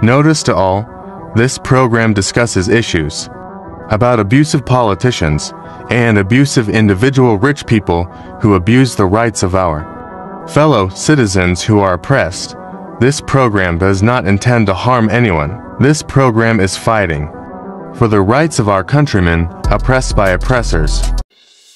Notice to all, this program discusses issues about abusive politicians and abusive individual rich people who abuse the rights of our fellow citizens who are oppressed. This program does not intend to harm anyone. This program is fighting for the rights of our countrymen oppressed by oppressors.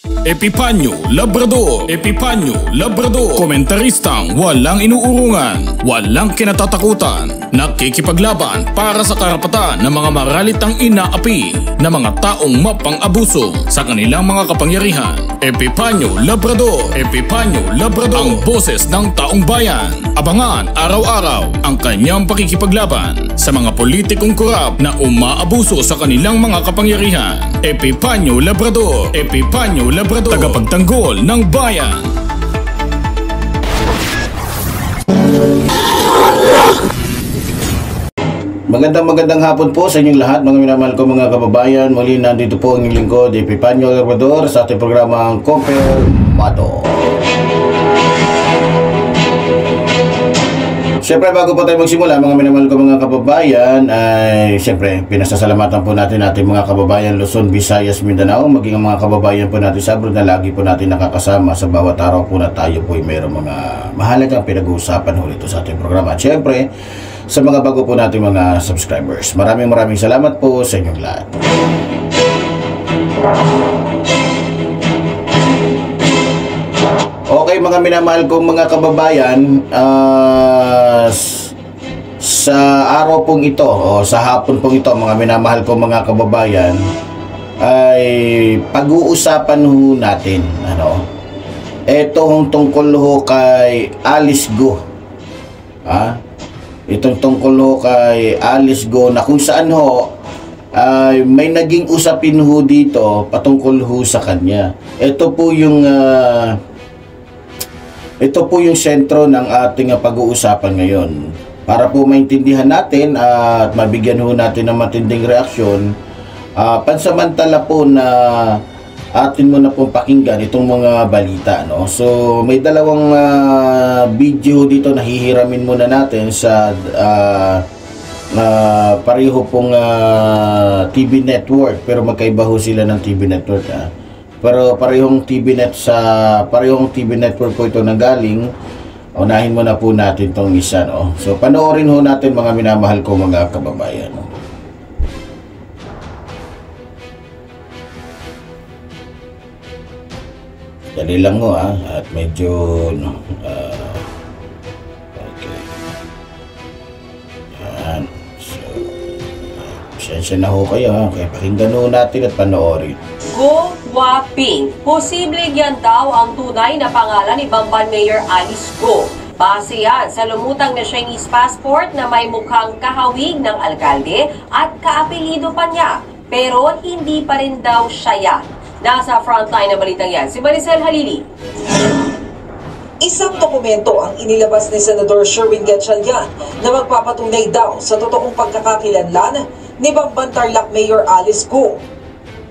Epipanyo Labrador, Epipanyo Labrador, komentaristang walang inuurungan, walang kinatatakutan, nakikipaglaban para sa karapatan ng mga maralitang inaapi na mga taong mapang-abuso sa kanilang mga kapangyarihan. Epipanyo Labrador, Epipanyo Labrador, ang boses ng taong bayan. Abangan araw-araw ang kanyang pakikipaglaban sa mga politikong korap na umaabuso sa kanilang mga kapangyarihan. Epipanyo Labrador, Epipanyo Labrador, tagapagtanggol ng bayan. Magandang hapon po sa inyong lahat, mga minamahal ko mga kababayan. Muli nandito po ang inyong lingkod, Epipanyo Labrador, sa ating programang Kumpirmado. Siyempre, bago po tayo magsimula, mga minamahal ko mga kababayan, ay siyempre, pinasasalamatan po natin ating mga kababayan Luzon, Visayas, Mindanao, maging ang mga kababayan po natin sa abroad na lagi po natin nakakasama sa bawat araw po na tayo po ay mayroong mga mahalagang pinag-uusapan ulit sa ating programa. At siyempre, sa mga bago po natin mga subscribers, maraming salamat po sa inyong lahat. Okay, mga minamahal kong mga kababayan, sa araw pong ito o sa hapon pong ito, mga minamahal kong mga kababayan, ay pag-uusapan ho natin itong tungkol ho kay Alice Go. Itong tungkol ho kay Alice Go, na kung saan ho ay may naging usapin ho dito patungkol ho sa kanya. Ito po yung sentro ng ating pag-uusapan ngayon. Para po maintindihan natin at mabigyan ho natin ng matinding reaksyon, pansamantala po na atin mo na pong pakinggan itong mga balita. So may dalawang video dito na hihiramin muna natin sa pareho pong TV network, pero magkaiba ho sila ng TV network. Pero parehong TV network po ito nanggaling. Unahin muna po natin itong isa. So panoorin ho natin, mga minamahal ko mga kababayan. Dali lang ho at medyo okay. Yan. So pasensya na ho kayo kaya pakinggan ho natin at panoorin. Go Huaping. Posible yan daw ang tunay na pangalan ni Bamban Mayor Alice Go. Base yan sa lumutang na Chinese passport na may mukhang kahawig ng alkalde at kaapelido pa niya. Pero hindi pa rin daw siya yan. Nasa frontline na balitang yan, si Maricel Halili. Isang dokumento ang inilabas ni Senador Sherwin Gatchalian na magpapatunay daw sa totoong pagkakakilanlan ni Bamban Tarlac Mayor Alice Go.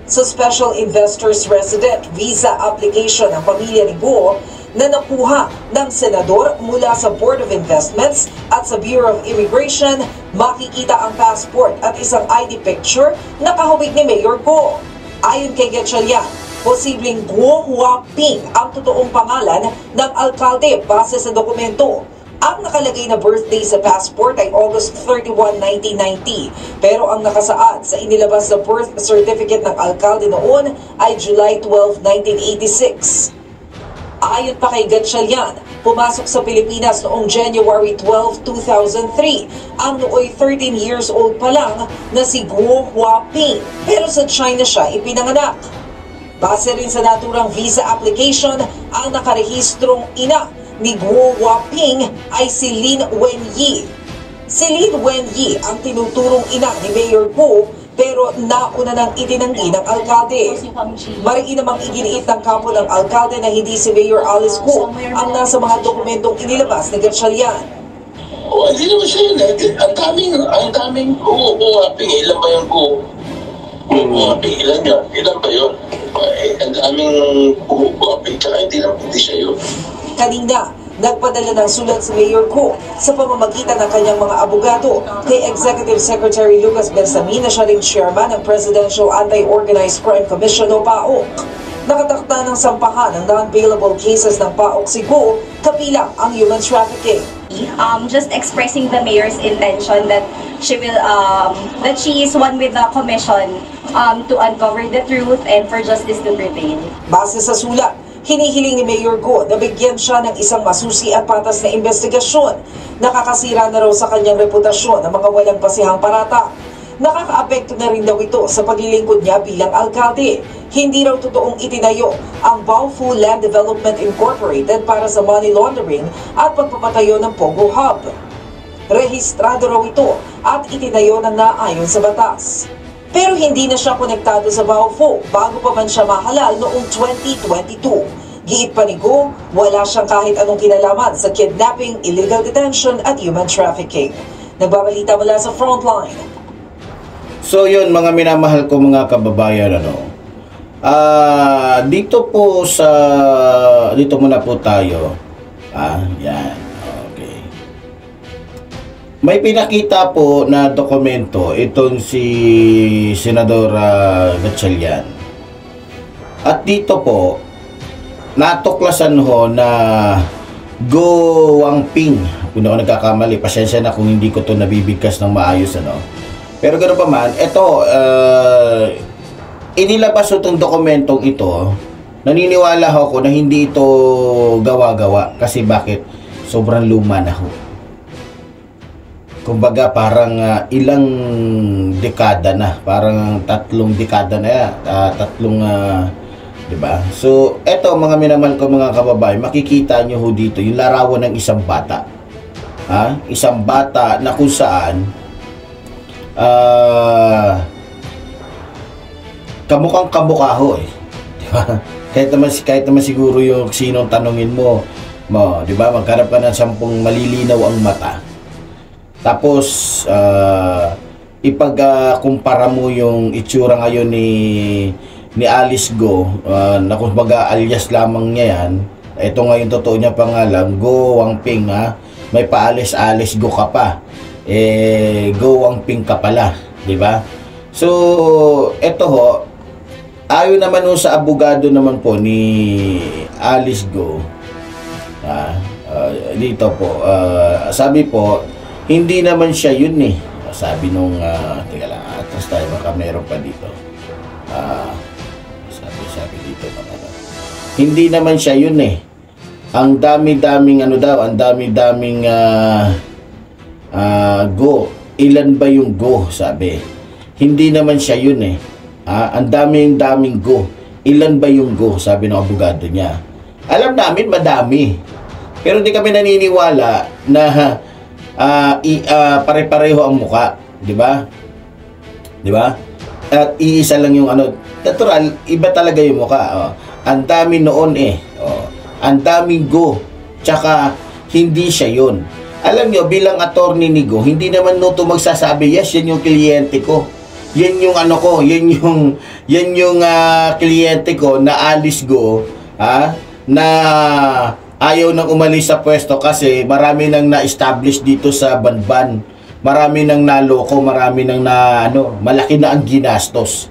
Sa Special Investors Resident Visa application ng pamilya ni Go na nakuha ng senador mula sa Board of Investments at sa Bureau of Immigration, makikita ang passport at isang ID picture na kahawig ni Mayor Go. Ayon kay Gatchalian, posibleng Go Huaping ang totoong pangalan ng alkalde base sa dokumento. Ang nakalagay na birthday sa passport ay August 31, 1990. Pero ang nakasaad sa inilabas na birth certificate ng alkalde noon ay July 12, 1986. Ayon pa kay Gatchalian, pumasok sa Pilipinas noong January 12, 2003. Ang nooy 13 years old pa lang na si Go Huaping. Pero sa China siya ipinanganak. Base rin sa naturang visa application, ang nakarehistrong ina ni Go Huaping ay si Lin Wenyi. Si Lin Wenyi ang tinuturong ina ni Mayor Go, pero nauna nang itinanggi ng alkalde. Mariin namang iginiit ng kampo ng alkalde na hindi si Mayor Alice Go ang nasa mga dokumentong inilabas ni Gatchalian. Hindi naman siya yun. Ang daming Go Huaping. Ilan ba yung Go Huaping? Ilan ba yun? Ang daming Go Huaping. Tsaka hindi siya yun. Kanina, Nagpadala ng sulat si Mayor Go sa pamamagitan ng kanyang mga abogado kay Executive Secretary Lucas Bersamin na siya ring chairman ng Presidential Anti-Organized Crime Commission o PAOK. Nakatakda ng sampahan ng non-bailable cases ng PAOK si Go, kabilang ang human trafficking. Just expressing the mayor's intention that she will that she is one with the commission to uncover the truth and for justice to prevail. Base sa sulat, hinihiling ni Mayor Go na bigyan siya ng isang masusi at patas na investigasyon. Nakakasira na raw sa kanyang reputasyon ng mga walang basihang parata. Nakakaapekto na rin daw ito sa paglilingkod niya bilang alkalde. Hindi raw totoong itinayo ang Baofu Land Development Incorporated para sa money laundering at pagpapatayo ng Pogo Hub. Rehistrado raw ito at itinayo ng naayon sa batas. Pero hindi na siya konektado sa Baofu bago pa man siya mahalal noong 2022. Giit pa ni Go, wala siyang kahit anong kinalaman sa kidnapping, illegal detention at human trafficking. Nagbabalita mula sa Frontline. So yun mga minamahal ko mga kababayan, dito po sa dito muna po tayo. Yan. Okay. May pinakita po na dokumento itong si Senador Gatchalian. At dito po natuklasan ho na Go Wangping. Kung ako nagkakamali, pasensya na kung hindi ko to nabibigkas ng maayos Pero ganoon pa man, ito, inilabas itong dokumentong ito, naniniwala ako na hindi ito gawa-gawa. Kasi bakit? Sobrang luma na ho. Kumbaga parang ilang dekada na. Parang 3 dekada na yan. Diba? So, ito mga minamahal ko mga kababayan, makikita nyo ho dito yung larawan ng isang bata. Isang bata na kung saan kamukhang kamukha ho diba? kahit naman siguro yung sinong tanungin mo diba, maghanap ka ng 10 malilinaw ang mata, tapos ipag-kumpara mo yung itsura ngayon ni Alice Go, na kumbaga alias lamang niya yan. Ito ngayon totoo niya pangalan, Go Wangping, may pa-Alice Go ka pa, Go Wangping ka pala, di ba? So, eto ho, ayon naman ho sa abogado naman po ni Alice Go, dito po, sabi po, hindi naman siya yun sabi nung, teka lang, atras tayo, baka meron pa dito. Sabi dito naman, hindi naman siya yun ang dami-daming ang dami-daming Go. Ilan ba yung Go? Sabi. Hindi naman siya yun ang daming Go. Ilan ba yung Go? Sabi ng abogado niya. Alam namin madami. Pero di kami naniniwala na pare-pareho ang muka. Di ba? Di ba? At iisa lang yung natural, iba talaga yung muka. Ang dami noon ang daming Go. Tsaka hindi siya yun. Alam nyo, bilang attorney ni Go, hindi naman ito magsasabi, yes, yan yung kliyente ko. Yan yung yan yung kliyente ko na Alice Go, na ayaw nang umalis sa pwesto kasi marami nang na-establish dito sa Banban. Marami nang naloko, marami nang malaki na ang ginastos.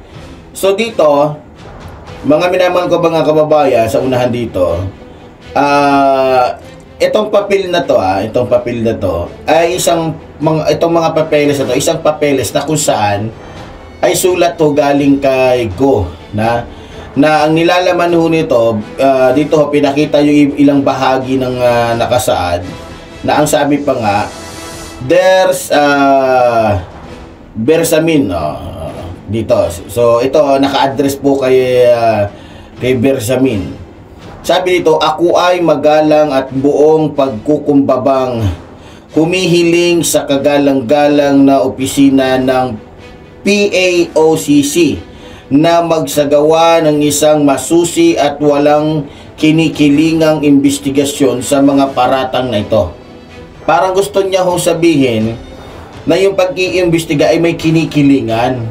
So dito, mga minamahal ko mga kababayan, sa unahan dito, itong papel na to, ay itong mga papeles na to, isang papeles na kung saan ay sulat to galing kay Go na ang nilalaman ho nito, dito ho, pinakita yung ilang bahagi ng nakasaad na ang sabi pa nga, there's Bersamin dito. So ito naka-address po kay Bersamin. Sabi dito, ako ay magalang at buong pagkukumbabang humihiling sa kagalang-galang na opisina ng PAOCC na magsagawa ng isang masusi at walang kinikilingang investigasyon sa mga paratang na ito. Parang gusto niya ho sabihin na yung pag-iimbestiga ay may kinikilingan.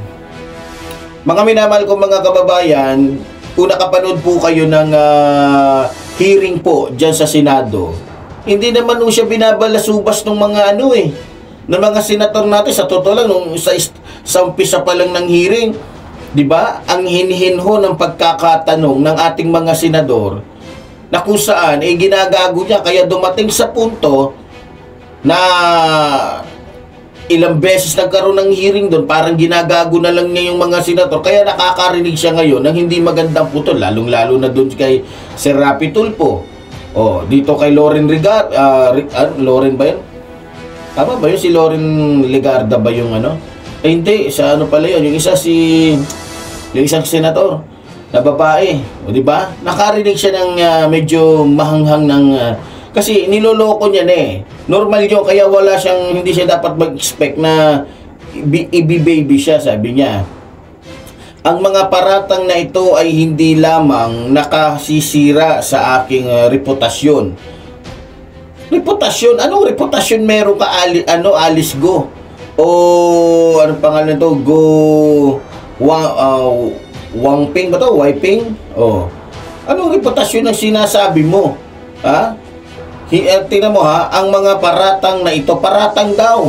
Mga minamahal ko mga kababayan, kung nakapanood po kayo ng hearing po dyan sa Senado, Hindi naman nung siya binabalasubas ng mga ano eh, ng mga senator natin. Sa totoo lang, nung sa umpisa pa lang ng hearing, di ba, ang hinhinho ng pagkakatanong ng ating mga senador na kung saan, ginagago niya. Kaya dumating sa punto na ilang beses nagkaroon ng hearing doon, parang ginagago na lang niya yung mga senador. Kaya nakakarinig siya ngayon ng hindi magandang putol, lalong-lalo na doon kay Sir Rapi Tulfo. Dito kay Loren Loren ba yun? Tama ba yun? Si Loren Legarda ba yung ano? Hindi, sa ano pala yun? Yung isang senador na babae. Di ba? Nakarinig siya ng medyo mahanghang ng... kasi niloloko niya na eh. Normal yun, kaya hindi siya dapat mag-expect na i-baby siya, sabi niya. Ang mga paratang na ito ay hindi lamang nakasisira sa aking reputasyon. Reputasyon? Anong reputasyon meron ka, Alice Go? O anong pangalan to? Wangping ba to? Wiping? Anong reputasyon ang sinasabi mo? Ha? Tingnan mo ha, ang mga paratang na ito, paratang daw.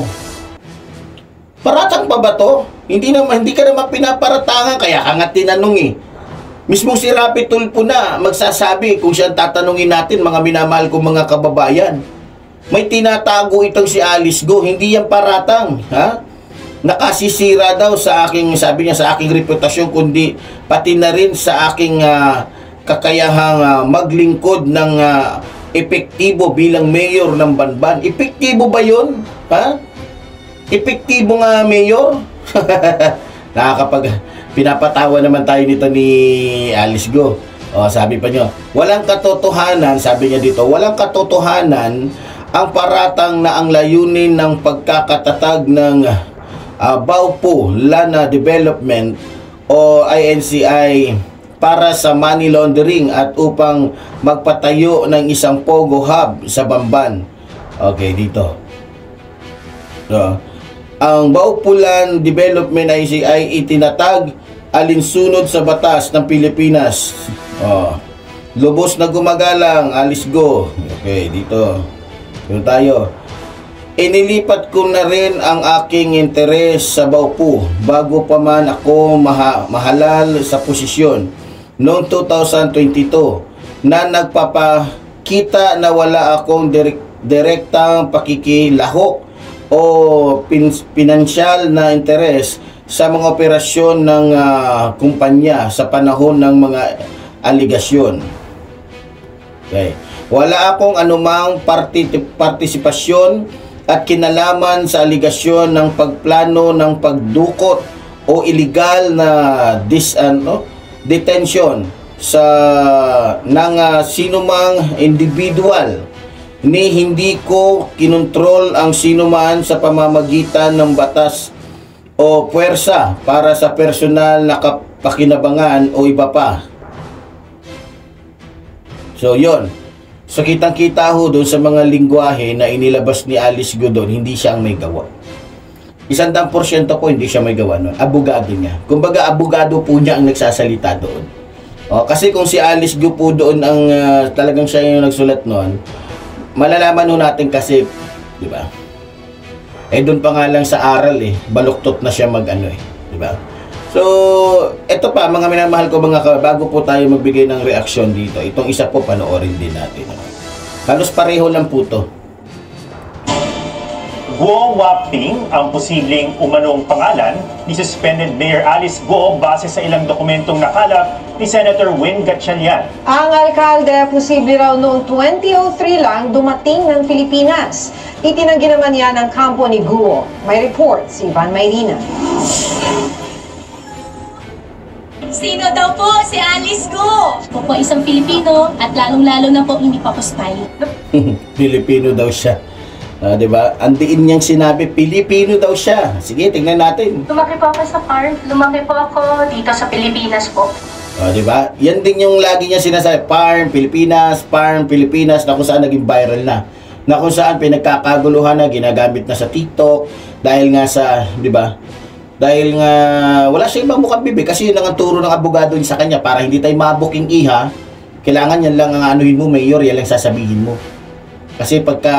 Paratang pa ba to? Hindi ka naman pinaparatangan, kaya ka nga tinanong eh. Mismo si Rapi Tulfo na magsasabi kung siya tatanungin natin, mga minamahal kong mga kababayan. May tinatago itong si Alice Go, hindi yan paratang, ha? Nakasisira daw sa aking, sabi niya, sa aking reputasyon, kundi pati na rin sa aking kakayahang maglingkod ng epektibo bilang mayor ng Banban. Epektibo ba yun? Ha? Epektibo nga mayor? Pinapatawa naman tayo nito ni Alice Go. Sabi pa niyo, walang katotohanan, sabi niya dito, walang katotohanan ang paratang na ang layunin ng pagkakatatag ng Baupu Lana Development o INCI para sa money laundering at upang magpatayo ng isang Pogo Hub sa Bamban. Okay, dito. Ang Baupulan Development ICI itinatag alinsunod sa batas ng Pilipinas. Lubos na gumagalang, Alice Go. Okay, dito. Yun tayo. Inilipat ko na rin ang aking interes sa Baupu bago pa man ako mahalal sa posisyon noong 2022 na nagpapakita na wala akong direktang pakikilahok o pinansyal na interes sa mga operasyon ng kumpanya sa panahon ng mga aligasyon. Okay. Wala akong anumang partisipasyon at kinalaman sa aligasyon ng pagplano ng pagdukot o illegal na detention ng sinumang individual. Hindi ko kinontrol ang sinuman sa pamamagitan ng batas o puwersa para sa personal na kapakinabangan o iba pa. So yon. So kitang-kita ho doon sa mga lingwahe na inilabas ni Alice Go doon, hindi siya ang may gawa. 100% po hindi siya may gawa noon. Abogado niya. Kumbaga abogado po niya ang nagsasalita doon. Kasi kung si Alice Go po doon ang talagang siya yung nagsulat noon, malalaman ho natin kasi, di ba? Doon pa nga lang sa aral baluktot na siya di ba? So, eto pa, mga minamahal ko bago po tayo magbigay ng reaksyon dito, itong isa po panoorin din natin. Halos pareho lang po to. Guo Waping ang posibleng umanong pangalan ni suspended Mayor Alice Go base sa ilang dokumentong nakalap ni Senator Win Gatchalian. Ang alkalde posible raw noong 2003 lang dumating ng Pilipinas. Itinanggi naman yan ang kampo ni Guo. May report si Van Mayrina. Sino daw po si Alice Go? Ako po isang Pilipino at lalong-lalo na po hindi papuspay. Pilipino daw siya. Diba? Andiin niyang sinabi, Pilipino daw siya. Sige, tingnan natin. Lumaki po ako sa farm. Lumaki po ako dito sa Pilipinas po. Diba? Yan din yung lagi niya sinasabi, farm, Pilipinas, na kung saan naging viral na. Na kung saan pinagkakaguluhan na, ginagamit na sa TikTok. Dahil nga sa, diba? Dahil nga, wala siya ibang mukhang bibig. Kasi yun ang turo ng abogado sa kanya. Para hindi tayo mabuking iha, kailangan yan lang ang anuhin mo, mayor, yan lang sasabihin mo. Kasi pagka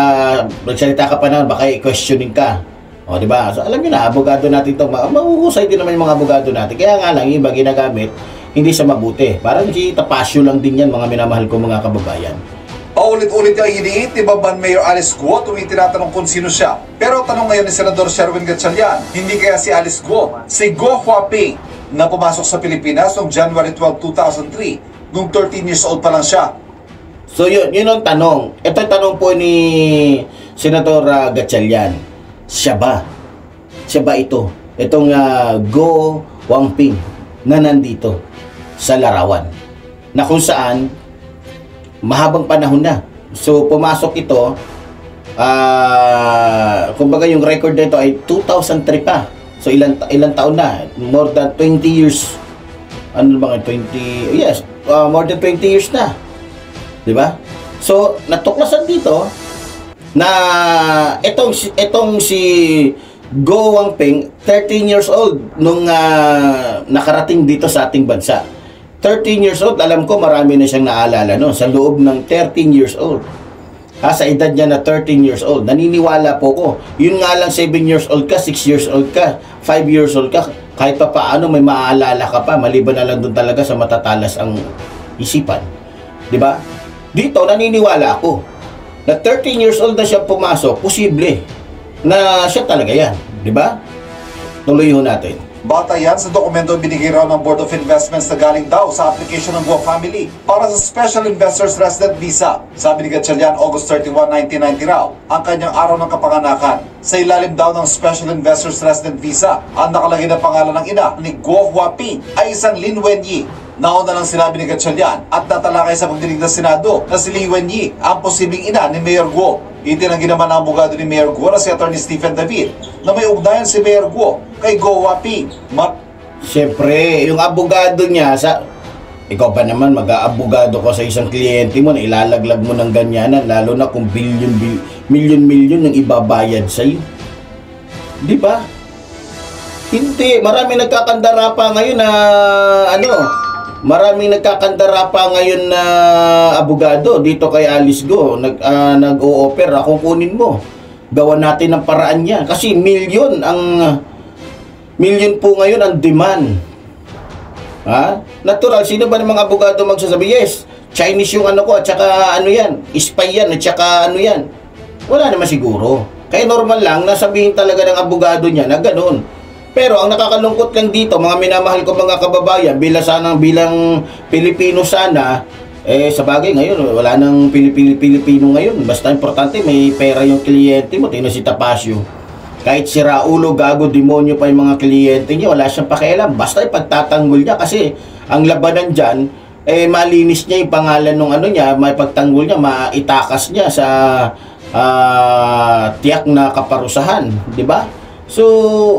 nagsalita ka pa naman, baka i-questioning ka. O, di ba? So, alam niyo na, abogado natin ito. Mahuhusay din naman yung mga abogado natin. Kaya nga lang, yung iba ginagamit, hindi sa mabuti. Parang si Tapasio lang din yan, mga minamahal ko mga kababayan. Paulit-ulit ang iniit ni Bamban Mayor Alice Guo tuwing tinatanong kung sino siya. Pero tanong ngayon ni Senador Sherwin Gatchalian, hindi kaya si Alice Guo, si Guo Huaping na pumasok sa Pilipinas noong January 12, 2003, nung 13 years old pa lang siya. So yun ang tanong. Ito yung tanong po ni Senator Gatchalian. Siya ba? Siya ba ito? Itong Guo Huaping na nandito sa larawan. Na kung saan mahabang panahon na. So pumasok ito, kumbaga yung record nito ay 2003 pa. So ilang taon na? More than 20 years. Ano ba 20? Yes, more than 20 years na. 'Di ba? So natuklasan dito na itong si Guo Huaping 13 years old nung nakarating dito sa ating bansa. 13 years old, alam ko marami na siyang naalala no, sa loob ng 13 years old. Sa edad niya na 13 years old, naniniwala po ko. Yun nga lang 7 years old ka, 6 years old ka, 5 years old ka, kahit pa paano may maaalala ka pa, maliban na lang doon talaga sa matatalas ang isipan. 'Di ba? Dito naniniwala ako na 13 years old na siya pumasok, posible na siya talaga yan. 'Di ba? Tuloy ho natin. Bata yan sa dokumento binigay raw ng Board of Investments na galing daw sa application ng Guo family para sa Special Investors Resident Visa. Sabi ni Gatchalian, August 31, 1990 raw ang kanyang araw ng kapanganakan. Sa ilalim daw ng Special Investors Resident Visa, ang nakalagay na pangalan ng ina ni Guo Huaping ay isang Lin Wenyi. Nauna lang sinabi ni Gatchalian at natalakay sa pagdinig ng Senado na si Lin Wenyi ang posibleng ina ni Mayor Guo. Itinanggi naman ang abogado ni Mayor Guo na si Atty. Stephen David na may ugnayan si Mayor Guo kay Guo Huaping. Siyempre, yung abogado niya ikaw ba naman mag-aabogado ko sa isang kliyente mo na ilalaglag mo ng ganyanan, lalo na kung milyon yung ibabayad sa'yo. Di ba? Hindi. Maraming nagkakandara pa ngayon na maraming nagkakandara pa ngayon na abogado dito kay Alice Guo. Nag-o-offer, kung kunin mo, gawan natin ng paraan yan. Kasi milyon po ngayon ang demand. Natural, sino ba ng mga abogado magsasabi, yes, Chinese yung ko, at saka yan, spy yan, at saka yan. Wala naman siguro. Kaya normal lang, nasabihin talaga ng abogado niya na ganun. Pero ang nakakalungkot lang dito, mga minamahal ko mga kababayan, bilang Pilipino sana, sa bagay ngayon, wala nang Pilipino ngayon. Basta importante, may pera yung kliyente mo. Tingnan si Tapasio. Kahit si Raulo, gago, demonyo pa yung mga kliyente niya, wala siyang pakialam. Basta ipagtatanggol niya kasi ang labanan dyan, malinis niya yung pangalan ng niya, may pagtanggol niya, maitakas niya sa tiyak na kaparusahan. Diba? So,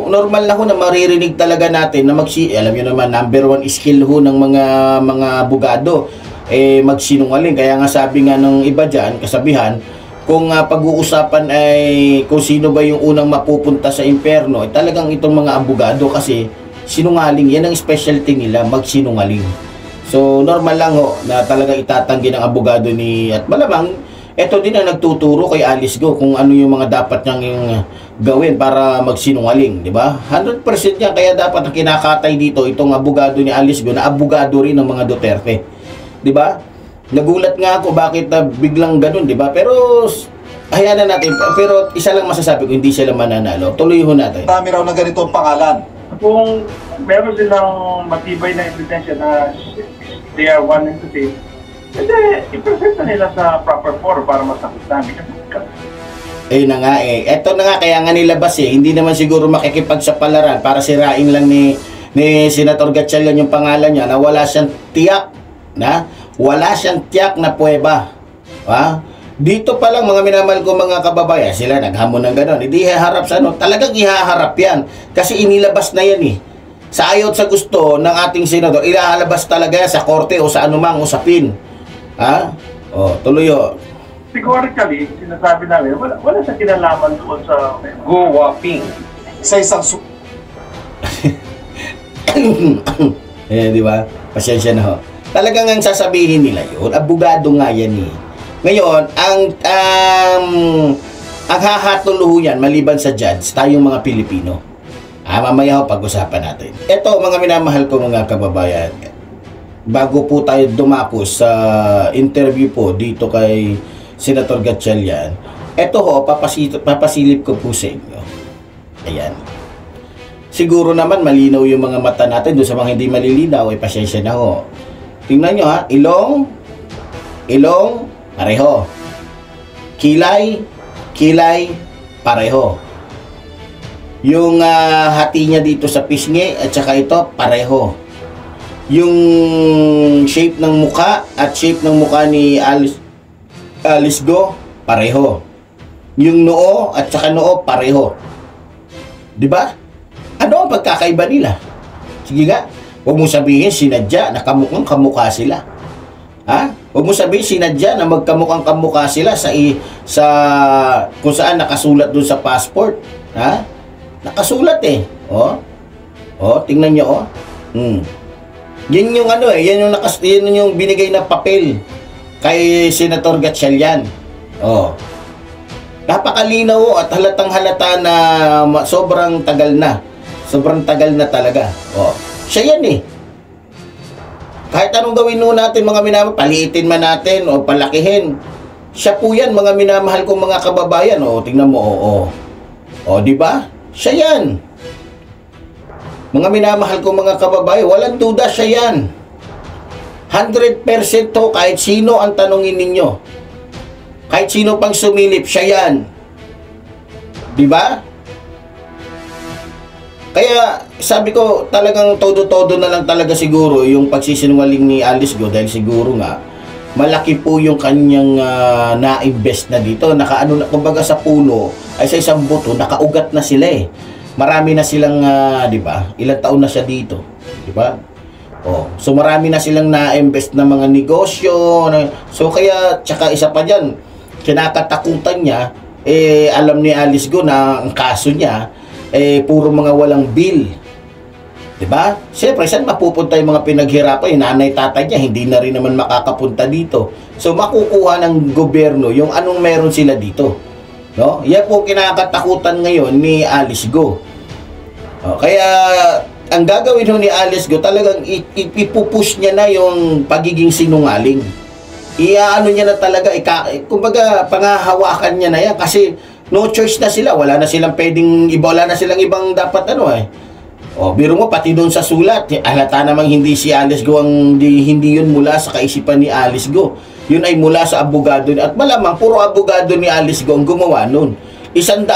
normal na ho na maririnig talaga natin na alam nyo naman, number 1 skill ho ng mga abogado, magsinungaling. Kaya nga sabi nga ng iba dyan, kasabihan, kung pag-uusapan ay kung sino ba yung unang mapupunta sa impyerno, talagang itong mga abogado kasi sinungaling. Yan ang specialty nila, magsinungaling. So, normal lang ho na talagang itatanggi ng abogado at malamang, ito din ang nagtuturo kay Alice Guo kung ano yung mga dapat niyang gawin para magsinungaling, di ba? 100% yan, kaya dapat ang kinakatay dito itong abogado ni Alice Guo na abogado rin ng mga Duterte. Di ba? Nagulat nga ako bakit biglang ganun, di ba? Pero hayaan na natin. Pero isa lang masasabi ko, hindi sila mananalo. Tuloy ho natin. Marami raw na ganito ang pangalan. Kung meron silang matibay na ebidensya na they are one entity, kasi i-present na nila sa proper forum para masakit namin. Na nga Eto na nga, kaya nga nilabas Hindi naman siguro makikipagsapalaran para sirain lang ni Senator Gatchalian yung pangalan niya na wala siyang tiyak na pruweba. Dito pa lang mga minamahal ko mga kababayan, sila naghamon ng gano'n. Hindi ihaharap sa talagang ihaharap yan. Kasi inilabas na yan Sa ayaw at sa gusto ng ating senador, ilalabas talaga yan sa korte o sa anumang usapin. Tuloy ho. Categorically, sinasabi namin, wala sa kinalaman doon sa Guo Huaping. Sa isang di ba? Pasensya na ho. Talagang ang sasabihin nila yun, abogado nga yan Ngayon, ang hahatuluhan maliban sa judge, tayong mga Pilipino. Mamaya pag-usapan natin. Ito, mga minamahal ko mga kababayan, bago po tayo dumako sa interview po dito kay Senator Gatchalian, ito papasilip ko po sa inyo. Ayan. Siguro naman malinaw yung mga mata natin. Doon sa mga hindi malilinaw, ay pasensya na ho. Tingnan nyo ha, ilong, pareho. Kilay, pareho. Yung hati niya dito sa pisngi at saka ito, pareho. Yung shape ng muka at shape ng muka ni Alice Go, pareho. Yung noo at saka noo, pareho. Diba? Ano ang pagkakaiba nila? Sige nga, huwag mo sabihin sinadya na kamukhang kamukha sila. Ha? Huwag mo sabihin sinadya na magkamukhang kamukha sila sa kung saan nakasulat doon sa passport. Ha? Nakasulat eh. Tingnan nyo Yan yung yan yung binigay na papel kay Senator Gatchalian. Napakalinaw at halatang halata na sobrang tagal na. Sobrang tagal na talaga. Siya yan eh. Kahit anong gawin natin mga minamahal, paliitin man natin o palakihin, siya po yan mga minamahal kong mga kababayan. Tingnan mo. Di ba? Siya yan. Mga minamahal kong mga kababayan, walang duda siya yan. 100% to kahit sino ang tanongin ninyo. Kahit sino pang sumilip, siya yan. Di ba? Kaya sabi ko talagang todo-todo na lang talaga siguro yung pagsisinungaling ni Alice Go dahil siguro nga malaki po yung kanyang na-invest na dito. Kumbaga sa puno ay sa isang buto, nakaugat na sila eh. Marami na silang, di ba? Ilang taon na siya dito. Di ba? So marami na silang na-invest na mga negosyo. So kaya, tsaka isa pa dyan, kinakatakutan niya, alam ni Alice Go na ang kaso niya, puro mga walang bill. Diba? Siyempre, saan mapupunta yung mga pinaghirapan? Yung nanay, tatay niya, hindi na rin naman makakapunta dito. So, makukuha ng gobyerno yung anong meron sila dito. No? Yan po kinakatakutan ngayon ni Alice Go. Kaya, ang gagawin ni Alice Go, talagang ipupush niya na yung pagiging sinungaling. Iaano niya na talaga, kumbaga, pangahawakan niya na yan kasi no choice na sila, wala na silang pwedeng wala na silang ibang dapat biro mo pati doon sa sulat, halata namang hindi si Alice Go hindi yun mula sa kaisipan ni Alice Go. Yun ay mula sa abogado at malamang puro abogado ni Alice Go ang gumawa nun. 100%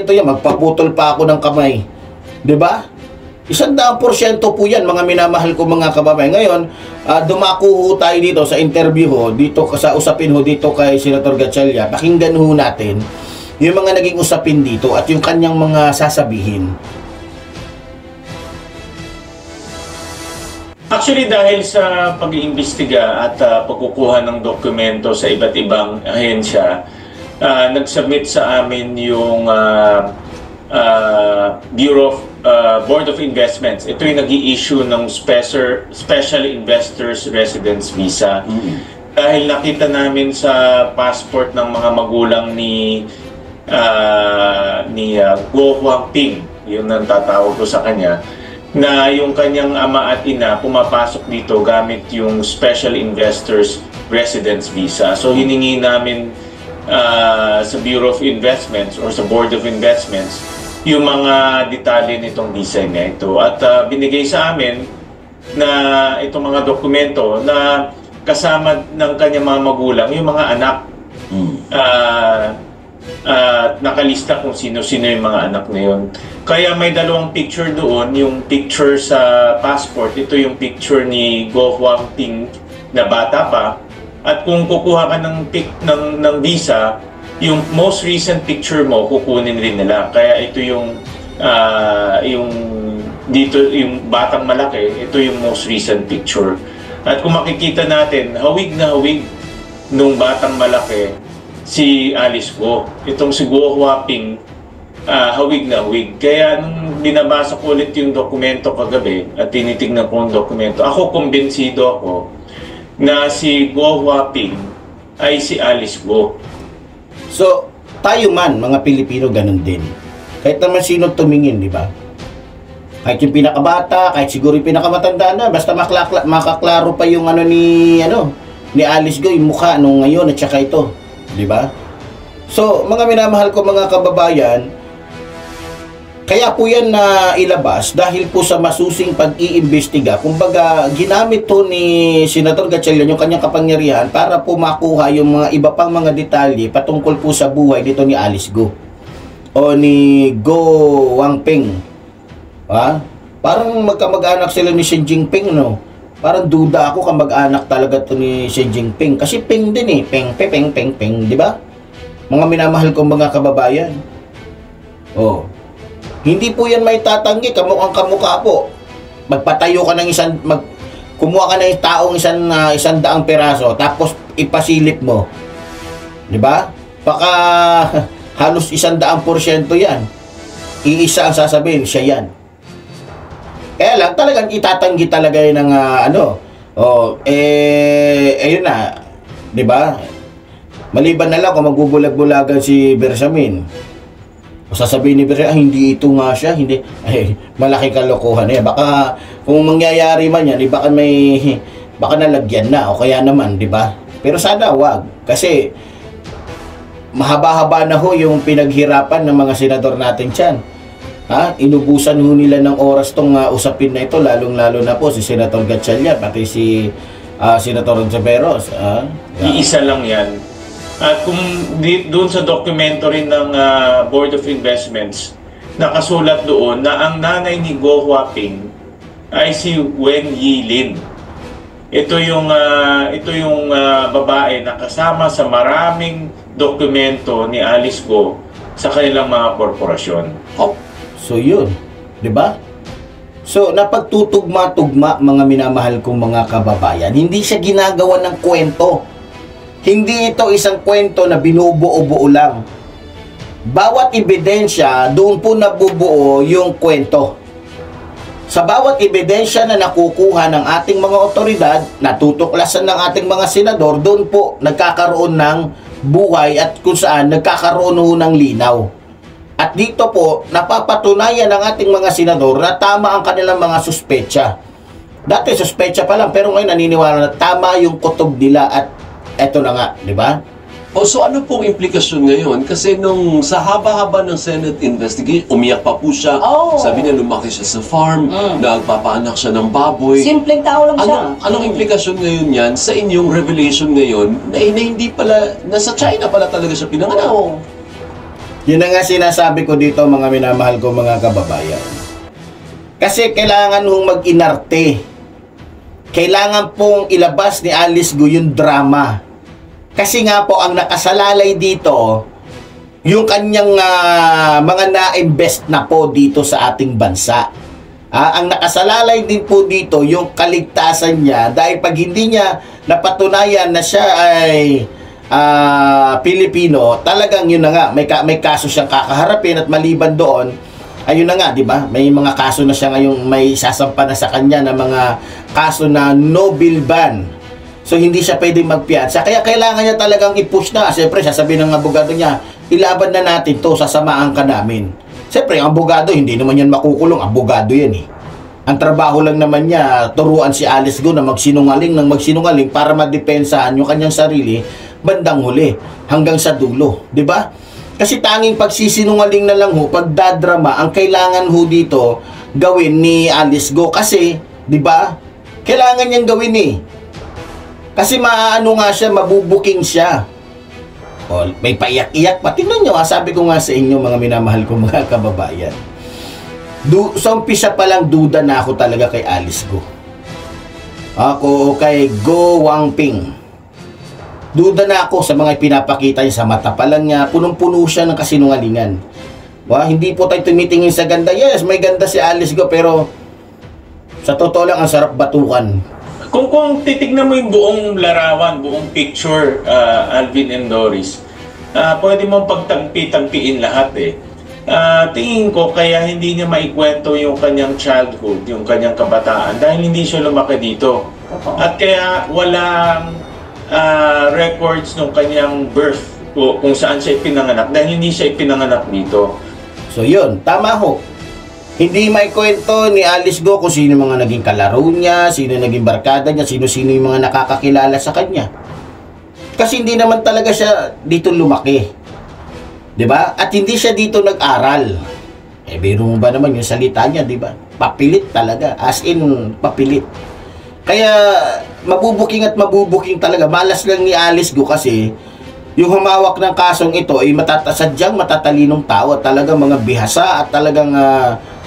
yan, magpaputol pa ako ng kamay. 'Di ba? 100% po yan mga minamahal ko mga kababayan. Ngayon, dumako ho tayo dito sa interview dito sa usapin dito kay Senator Gatchalian. Pakinggan ho natin yung mga naging usapin dito at yung kanyang mga sasabihin. Actually, dahil sa pag-iimbestiga at pagkukuha ng dokumento sa iba't ibang ahensya, nag-submit sa amin yung Bureau of Board of Investments. Ito yung nag-i-issue ng Special Investors Residence Visa. Dahil nakita namin sa passport ng mga magulang ni Guo Huaping, yun ang tatawag ko sa kanya, na yung kanyang ama at ina pumapasok dito gamit yung Special Investors Residence Visa. So hiningi namin sa Bureau of Investments or sa Board of Investments yung mga detalye nitong visa na ito. At binigay sa amin na itong mga dokumento na kasama ng kanyang mga magulang, yung mga anak. Nakalista kung sino-sino yung mga anak na yun. Kaya may dalawang picture doon, yung picture sa passport, ito yung picture ni Guo Huaping na bata pa, at kung kukuha ka ng visa, yung most recent picture mo kukunin rin nila. Kaya ito yung dito yung batang malaki, ito yung most recent picture. At kung makikita natin, hawig na hawig nung batang malaki si Alice Go. Itong si Guo Huaping, hawig na hawig. Kaya nung binabasa ko ulit yung dokumento kagabi at tinitingnan ko yung dokumento, ako kumbinsido ako na si Guo Huaping ay si Alice Go. So, tayo man, mga Pilipino, ganun din. Kahit naman sino tumingin, di ba? Kahit yung pinakabata, kahit siguro yung pinakamatanda na, basta makaklaro pa yung ni Alice Go, yung mukha nung ngayon at saka ito, di ba? So, mga minamahal ko mga kababayan, kaya po yan na ilabas dahil po sa masusing pag-iimbestiga. Kumbaga, ginamit to ni Senator Gatchalian yung kanyang kapangyarihan para po makuha yung mga iba pang mga detalye patungkol po sa buhay dito ni Alice Go o ni Go Wangping. Parang magkamag-anak sila ni Xi Jinping, no? Parang duda ako kamag-anak talaga to ni Xi Jinping. Kasi ping din eh. Ping, ping, ping, ping, di ba? Mga minamahal kong mga kababayan. Oh. Hindi po yan may tatanggi. Kamukhang kamukha po. Magpatayo ka ng kumuha ka ng taong 100 peraso, tapos ipasilip mo. Di ba? Baka halos 100% yan. Iisa ang sasabihin, siya yan. Kaya lang, talagang itatanggi talaga yun ng ayun na, di ba? Maliban na lang kung magbubulag-bulagan si Bersamin. O sasabihin ni Bersamin, hindi ito nga siya, hindi, malaki kalokohan. Baka, kung mangyayari man yan, baka nalagyan na, o kaya naman, di ba? Pero sana wag, kasi, mahaba-haba na ho yung pinaghirapan ng mga senador natin dyan. Inubusan ho nila ng oras tong usapin na ito, lalong-lalo na po si Senator Gatchalian, pati si Senator Ontiveros. Iisa lang yan. At kung doon sa documentary ng Board of Investments, nakasulat doon na ang nanay ni Go Huaping ay si Wen Yilin. Ito yung babae na kasama sa maraming dokumento ni Alice Go sa kanilang mga korporasyon. So yun, 'di ba? So napagtutugma-tugma mga minamahal kong mga kababayan. Hindi siya ginagawa ng kwento. Hindi ito isang kwento na binubuo-buo lang. Bawat ebidensya, doon po nabubuo yung kwento. Sa bawat ebidensya na nakukuha ng ating mga otoridad, natutuklasan ng ating mga senador, doon po nagkakaroon ng buhay at kung saan nagkakaroon ng linaw. At dito po, napapatunayan ng ating mga senador na tama ang kanilang mga suspetsa. Dati suspetsa pa lang, pero ngayon naniniwala na tama yung kutob nila at eto na nga, di ba? So ano pong implikasyon ngayon? Kasi nung sa haba-haba ng Senate investigation, umiyak pa po siya. Sabi niya lumaki siya sa farm, nagpapaanak siya ng baboy. Simpleng tao lang siya. Anong implikasyon ngayon yan sa inyong revelation ngayon na hindi pala, nasa China pala talaga siya pinanganak? Yun na nga sinasabi ko dito mga minamahal ko mga kababayan. Kasi kailangan hong mag-inarte. Kailangan pong ilabas ni Alice Go yung drama. Kasi nga po ang nakasalalay dito, yung kanyang mga na-invest na po dito sa ating bansa. Ang nakasalalay din po dito yung kaligtasan niya dahil pag hindi niya napatunayan na siya ay Pilipino, talagang yun na nga, may kaso siyang kakaharapin at maliban doon, ayun na nga, di ba? May mga kaso na siya ngayong may sasampa na sa kanya na mga kaso na no bill ban. So hindi siya pwedeng magpiyansa. Kaya kailangan niya talagang i-push na. Siyempre, sasabihin ng abogado niya, ilaban na natin to, sasamaan ka namin. Siyempre, ang abogado, hindi naman yan makukulong. Abogado yan eh. Ang trabaho lang naman niya, turuan si Alice Go na magsinungaling para madepensahan yung kanyang sarili bandang huli hanggang sa dulo, 'di ba? Kasi tanging pagsisinungaling na lang ho, pagdadrama ang kailangan ho dito gawin ni Alice Go kasi, 'di ba? Kailangan niyang gawin eh. Kasi maano nga siya, mabubuking siya. O, may paiyak-iyak pa. Tingnan niyo, sabi ko nga sa inyo mga minamahal ko mga kababayan. Sa umpisa pa lang duda na ako talaga kay Alice Go. Ako kay Go Wangping. Duda na ako sa mga pinapakita niya sa mata pa lang niya. Punong-puno siya ng kasinungalingan. Hindi po tayo tumitingin sa ganda. Yes, may ganda si Alice Go, pero sa totoo lang, ang sarap batukan. Kung titignan mo yung buong larawan, buong picture, Alvin and Doris, pwede mong pagtagpi-tagpiin lahat eh. Tingin ko kaya hindi niya maikwento yung kanyang childhood, yung kanyang kabataan, dahil hindi siya lumaki dito. At kaya walang records ng kanyang birth o kung saan siya ipinanganak dahil hindi siya ipinanganak dito. So yun, tama ho. Hindi may kwento ni Alice Go kung sino mga naging kalaro niya, sino naging barkada niya, sino-sino yung mga nakakakilala sa kanya. Kasi hindi naman talaga siya dito lumaki. 'Di ba? At hindi siya dito nag-aral. Biro mo ba naman yung salita niya, 'di ba? Papilit talaga, as in papilit. Kaya mabubuking at mabubuking talaga. Malas lang ni Alice Go kasi yung humawak ng kasong ito ay sadyang matatalinong tao at talagang mga bihasa at talagang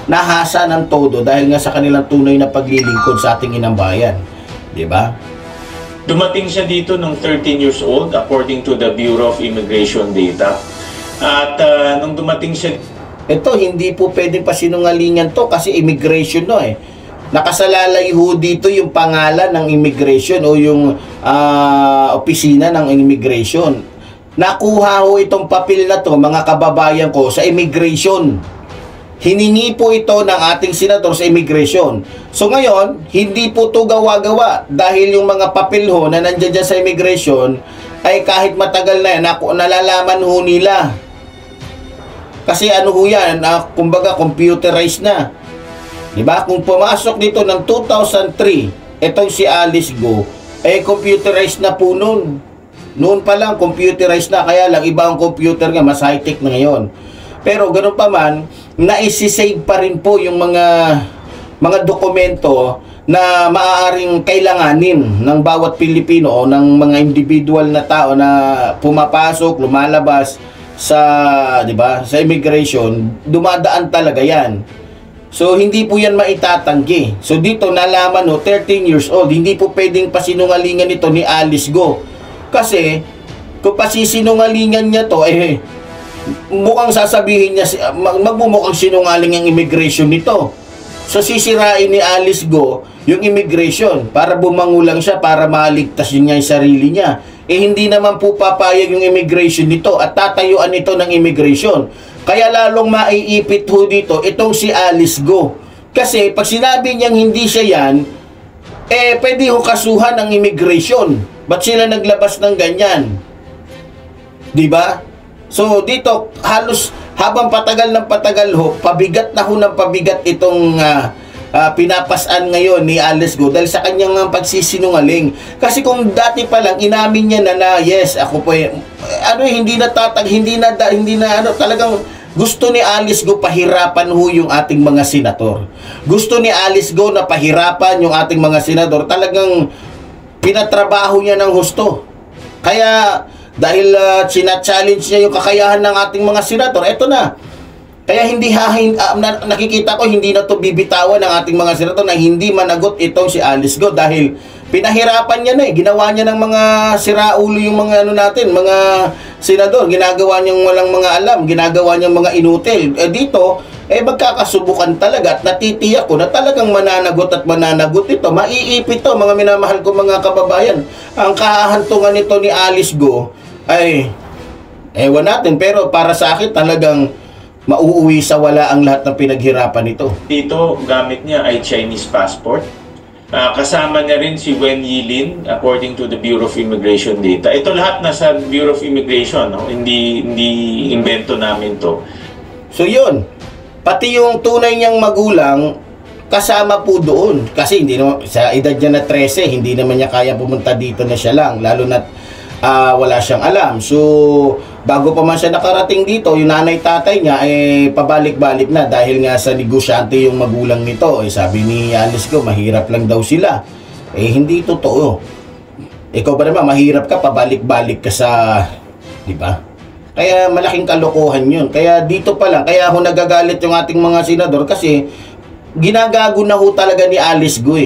nahasa ng todo dahil nga sa kanilang tunay na paglilingkod sa ating inang bayan. 'Di ba? Dumating siya dito nung 13 years old according to the Bureau of Immigration Data. At nung dumating siya... Ito, hindi po pwedeng pasinungalingan to kasi immigration no eh. Nakasalalay ho dito yung pangalan ng immigration o yung opisina ng immigration. Nakuha ho itong papel na to, mga kababayan ko, sa immigration. Hiningi po ito ng ating senador sa immigration. So ngayon, hindi po ito gawa-gawa dahil yung mga papel ho na nandiyan dyan sa immigration ay kahit matagal na yan, nalalaman ho nila. Kasi ano ho yan, kumbaga computerized na. Diba? Kung pumasok dito ng 2003, itong si Alice Go, ay computerized na po noon. Noon pa lang, computerized na. Kaya lang, iba ang computer nga, mas high-tech na ngayon. Pero ganun pa man, naisisave pa rin po yung mga dokumento na maaaring kailanganin ng bawat Pilipino o ng mga individual na tao na pumapasok, lumalabas sa, 'di ba, sa immigration, dumadaan talaga 'yan. So hindi po 'yan maitatanggi. So dito nalaman 13 years old, hindi po pwedeng pasinungalingan ito ni Alice Go. Kasi kung pasisinungalingan niya to mukhang sasabihin niya, magmumukhang sinungaling ang immigration nito. So sisirain ni Alice Go yung immigration para bumangulang siya, para maligtas niya yung sarili niya. Hindi naman po papayag yung immigration nito at tatayuan nito ng immigration. Kaya lalong maiipit ho dito itong si Alice Go. Kasi pag sinabi niyang hindi siya yan, pwede ho kasuhan ng immigration. Ba't sila naglabas ng ganyan? Diba? So dito halos habang patagal ng patagal ho, pabigat na ho ng pabigat itong pinapasan ngayon ni Alice Go dahil sa kanyang pagsisinungaling. Kasi kung dati pa lang inamin niya na yes, ako po hindi na talagang gusto ni Alice Go pahirapan ho yung ating mga senador. Gusto ni Alice Go na pahirapan yung ating mga senador. Talagang pinatrabaho niya ng husto. Kaya dahil sina-challenge niya yung kakayahan ng ating mga senador, eto na. Kaya nakikita ko hindi na to bibitawan ng ating mga senador na hindi managot itong si Alice Go dahil pinahirapan niya na ginawa niya ng mga siraulo yung mga mga senador, ginagawa niyang walang mga alam, ginagawa niyang mga inutil. Dito, magkakasubukan talaga at natitiyak ko na talagang mananagot ito. Maiipit to, mga minamahal ko mga kababayan. Ang kahahantungan nito ni Alice Go ay ewan natin, pero para sa akin talagang mauuwi sa wala ang lahat ng pinaghirapan nito. Dito, gamit niya ay Chinese passport. Kasama niya rin si Wen Yilin according to the Bureau of Immigration Data. Ito lahat nasa Bureau of Immigration, no? Hindi invento namin to. So yun, pati yung tunay niyang magulang kasama po doon. Kasi hindi naman, sa edad niya na 13, hindi naman niya kaya pumunta dito na siya lang. Lalo na wala siyang alam. So, bago pa man siya nakarating dito, yung nanay-tatay niya pabalik-balik na dahil nga sa negosyante yung magulang nito. Sabi ni Alice Go, mahirap lang daw sila. Hindi totoo. Ikaw ba naman, mahirap ka, pabalik-balik ka sa, di ba? Kaya malaking kalokohan yun. Kaya dito pa lang, kaya ho nagagalit yung ating mga senador kasi ginagago na ho talaga ni Alice Go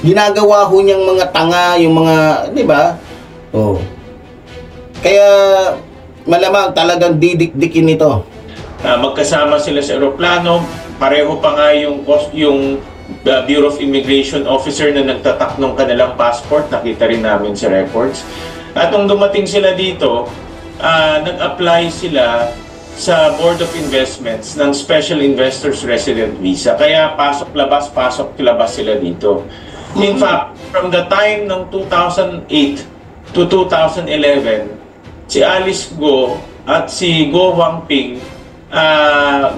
Ginagawa ho niyang mga tanga, yung mga, di ba? Kaya malamang talagang didikdikin nito. Magkasama sila sa eroplano, pareho pa nga yung Bureau of Immigration officer na nagtatak ng kanilang passport, nakita rin namin sa records. At nung dumating sila dito, nag-apply sila sa Board of Investments ng Special Investors Resident Visa. Kaya pasok-labas sila dito. In fact, from the time ng 2008 to 2011, si Alice Go at si Go Wangping,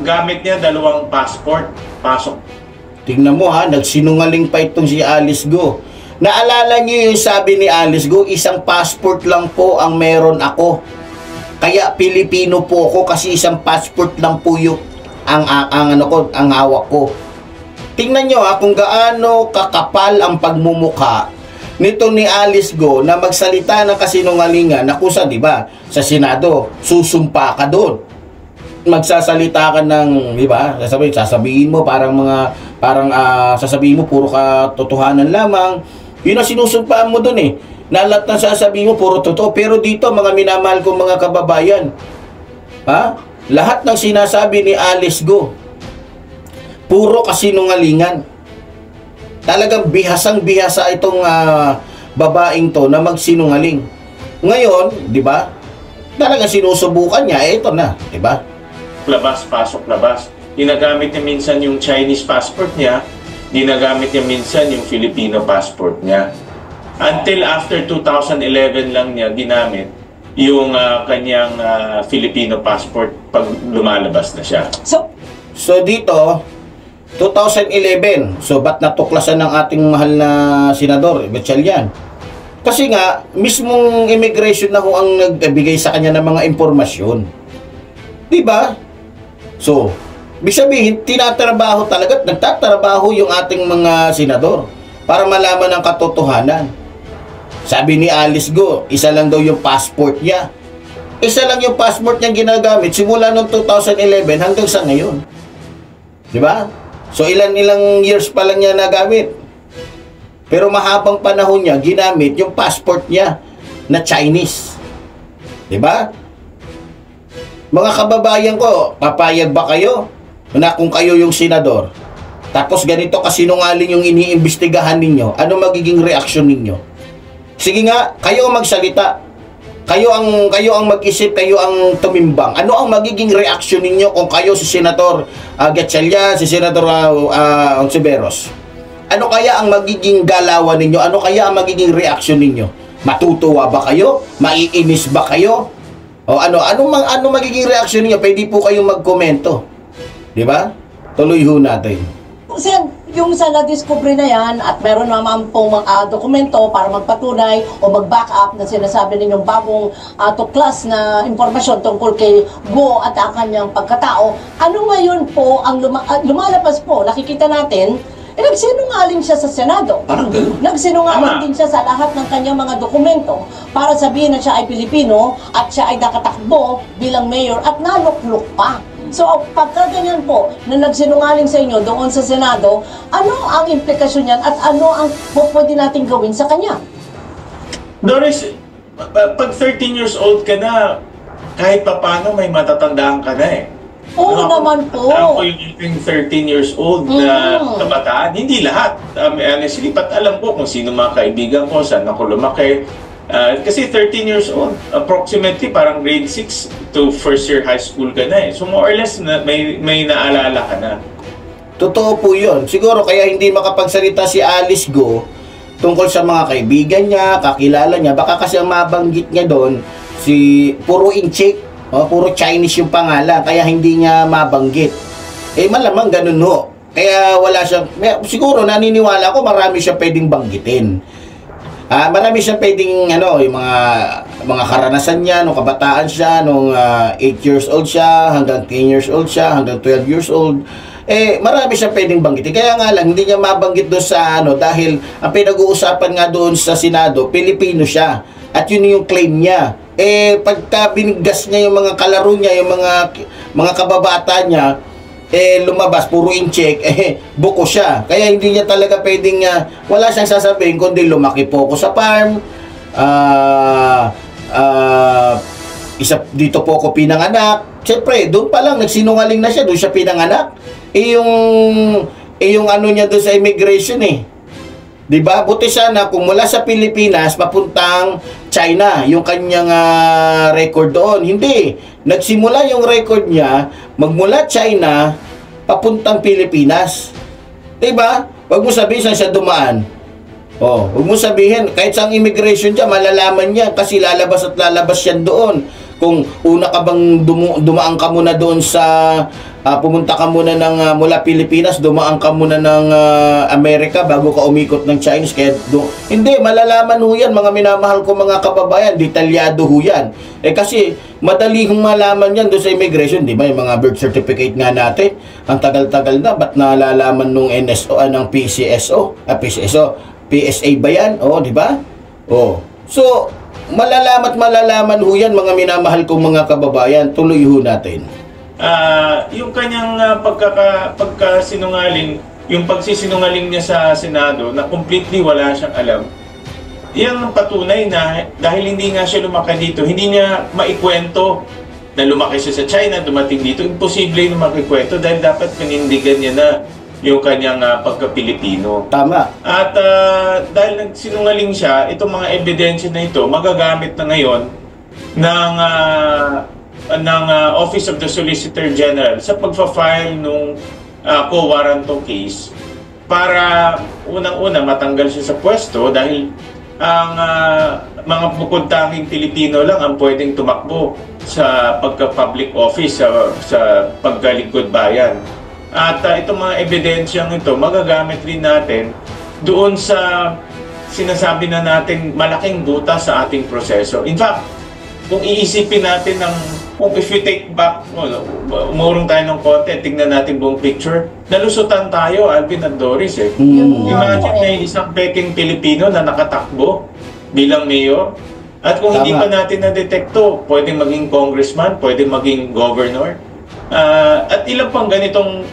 gamit niya dalawang passport, pasok. Tingnan mo ha, nagsinungaling pa itong si Alice Go. Naalala niyo yung sabi ni Alice Go, isang passport lang po ang meron ako. Kaya Pilipino po ako kasi isang passport lang po yung ang hawak ko. Tingnan nyo ha kung gaano kakapal ang pagmumukha nito ni Alice Go na magsalita ng kasinungalingan na kusa, di ba? Sa Senado, susumpa ka doon. Magsasalita ka ng, di ba? Sasabihin mo sasabihin mo puro katotohanan lamang. Yun ang sinusumpaan mo doon eh. Na lahat ng sasabihin mo puro totoo. Pero dito, mga minamahal kong mga kababayan, ha? Lahat ng sinasabi ni Alice Go, puro kasinungalingan. Talagang bihasang-bihasa itong babaeng to na magsinungaling. Ngayon, di ba? Talagang sinusubukan niya, ito na, di ba? Labas, pasok, labas. Ginagamit niya minsan yung Chinese passport niya, ginagamit niya minsan yung Filipino passport niya. Until after 2011 lang niya ginamit yung kanyang Filipino passport pag lumalabas na siya. So dito, 2011, so ba't natuklasan ng ating mahal na senador, Gatchalian? Kasi nga, mismong immigration na ho ang nagbigay sa kanya ng mga impormasyon. Diba? So, ibig sabihin, tinatrabaho talaga at nagtatrabaho yung ating mga senador para malaman ang katotohanan. Sabi ni Alice Go, isa lang daw yung passport niya. Isa lang yung passport niya ginagamit simula noong 2011 hanggang sa ngayon. Diba? So ilang years pa lang niya nagamit. Pero mahabang panahon niya ginamit yung passport niya na Chinese. Diba? Mga kababayan ko, papayag ba kayo na kung kayo yung senador, tapos ganito kasinungaling yung iniimbestigahan ninyo, ano magiging reaksyon ninyo? Sige nga, kayo ang magsalita. Kayo ang mag-isip, kayo ang tumimbang. Ano ang magiging reaksyon ninyo kung kayo si Senator Gatchalian, si Senator Ontiveros? Ano kaya ang magiging galawan ninyo? Ano kaya ang magiging reaksyon ninyo? Matutuwa ba kayo? Maiinis ba kayo? O ano magiging reaksyon ninyo? Pwede po kayong magkomento. Di ba? Tuloy ho natin. Sen, yung sa na-discovery na yan at meron naman pong dokumento para magpatunay o mag-back up na sinasabi ninyong bagong tuklas na impormasyon tungkol kay Go at ang kanyang pagkatao, ano ngayon po ang lumalabas po? Nakikita natin, nagsinungaling siya sa Senado. Parang gano'n. Nagsinungaling din siya sa lahat ng kanyang mga dokumento para sabihin na siya ay Pilipino at siya ay nakatakbo bilang mayor at naluklok pa. So, pagka ganyan po, na nagsinungaling sa inyo doon sa Senado, ano ang implikasyon niyan at ano ang pwede natin gawin sa kanya? Doris, pag 13 years old ka na, kahit papano may matatandaan ka na eh. Oo naman po. Ako yung 13 years old na kabataan, hindi lahat. Honestly, pat alam ko kung sino mga kaibigan ko, saan ako lumaki. Kasi 13 years old, approximately parang grade 6 to first year high school ka na eh. So more or less, may naalala ka na. Totoo po yun. Siguro kaya hindi makapagsalita si Alice Go tungkol sa mga kaibigan niya, kakilala niya. Baka kasi ang mabanggit niya doon, puro incheck, puro Chinese yung pangalan, kaya hindi niya mabanggit. Malamang ganun ho. Kaya wala siya, siguro naniniwala ko marami siya pwedeng banggitin. Marami siya pwedeng yung mga karanasan niya nung kabataan siya, nung 8 years old siya, hanggang 10 years old siya, hanggang 12 years old. Marami siya pwedeng banggitin. Kaya nga lang, hindi niya mabanggit doon sa dahil ang pinag-uusapan nga doon sa Senado, Pilipino siya. At yun yung claim niya. Pagka binigas niya yung mga kalaro niya, yung mga kababata niya, lumabas, puro in-check, buko siya. Kaya hindi niya talaga pwedeng, wala siyang sasabihin, kundi lumaki po ako sa farm, dito po ako pinanganak. Siyempre, doon pa lang, nagsinungaling na siya, doon siya pinanganak. Yung ano niya doon sa immigration Diba? Buti sana kung mula sa Pilipinas papuntang China yung kanyang record doon. Hindi. Nagsimula yung record niya magmula China papuntang Pilipinas. Diba? Wag mo sabihin saan siya dumaan. Oh, huwag mo sabihin, kahit sa immigration dyan, malalaman niya kasi lalabas at lalabas yan doon. Kung una ka bang dumaan ka muna doon sa, pumunta ka muna ng mula Pilipinas, dumaan ka muna ng Amerika bago ka umikot ng Chinese. Kaya hindi, malalaman ho yan, mga minamahal ko mga kababayan, detalyado ho yan. Kasi madali hong malaman yan doon sa immigration, di ba? Yung mga birth certificate nga natin, ang tagal-tagal na, ba't nalalaman nung NSO, ng PSA ba yan? O, di ba? O. So, malalaman ho yan, mga minamahal kong mga kababayan. Tuloy ho natin. Yung kanyang pagkasinungaling, yung pagsisinungaling niya sa Senado na completely wala siyang alam, yan ang patunay na dahil hindi nga siya lumaki dito, hindi niya maikwento na lumaki siya sa China, dumating dito. Imposible na makikwento dahil dapat panindigan niya na yung kanyang pagka-Pilipino. Tama. At dahil nagsinungaling siya, itong mga ebidensya na ito magagamit na ngayon ng Office of the Solicitor General sa pagfa-file nung quo warranto case para unang-una matanggal siya sa pwesto dahil ang mga bukod-tanging Pilipino lang ang pwedeng tumakbo sa pagka-public office sa pagkalingkod bayan. At itong mga ebidensyang ito, magagamit rin natin doon sa sinasabi na nating malaking butas sa ating proseso. In fact, kung iisipin natin kung if you take back, umurong tayo ng konti, tingnan natin buong picture, nalusutan tayo, Alvin at Doris eh. Imagine na isang peking Pilipino na nakatakbo bilang mayor. At kung hindi pa natin na-detekto, pwedeng maging congressman, pwedeng maging governor. At ilang pang ganitong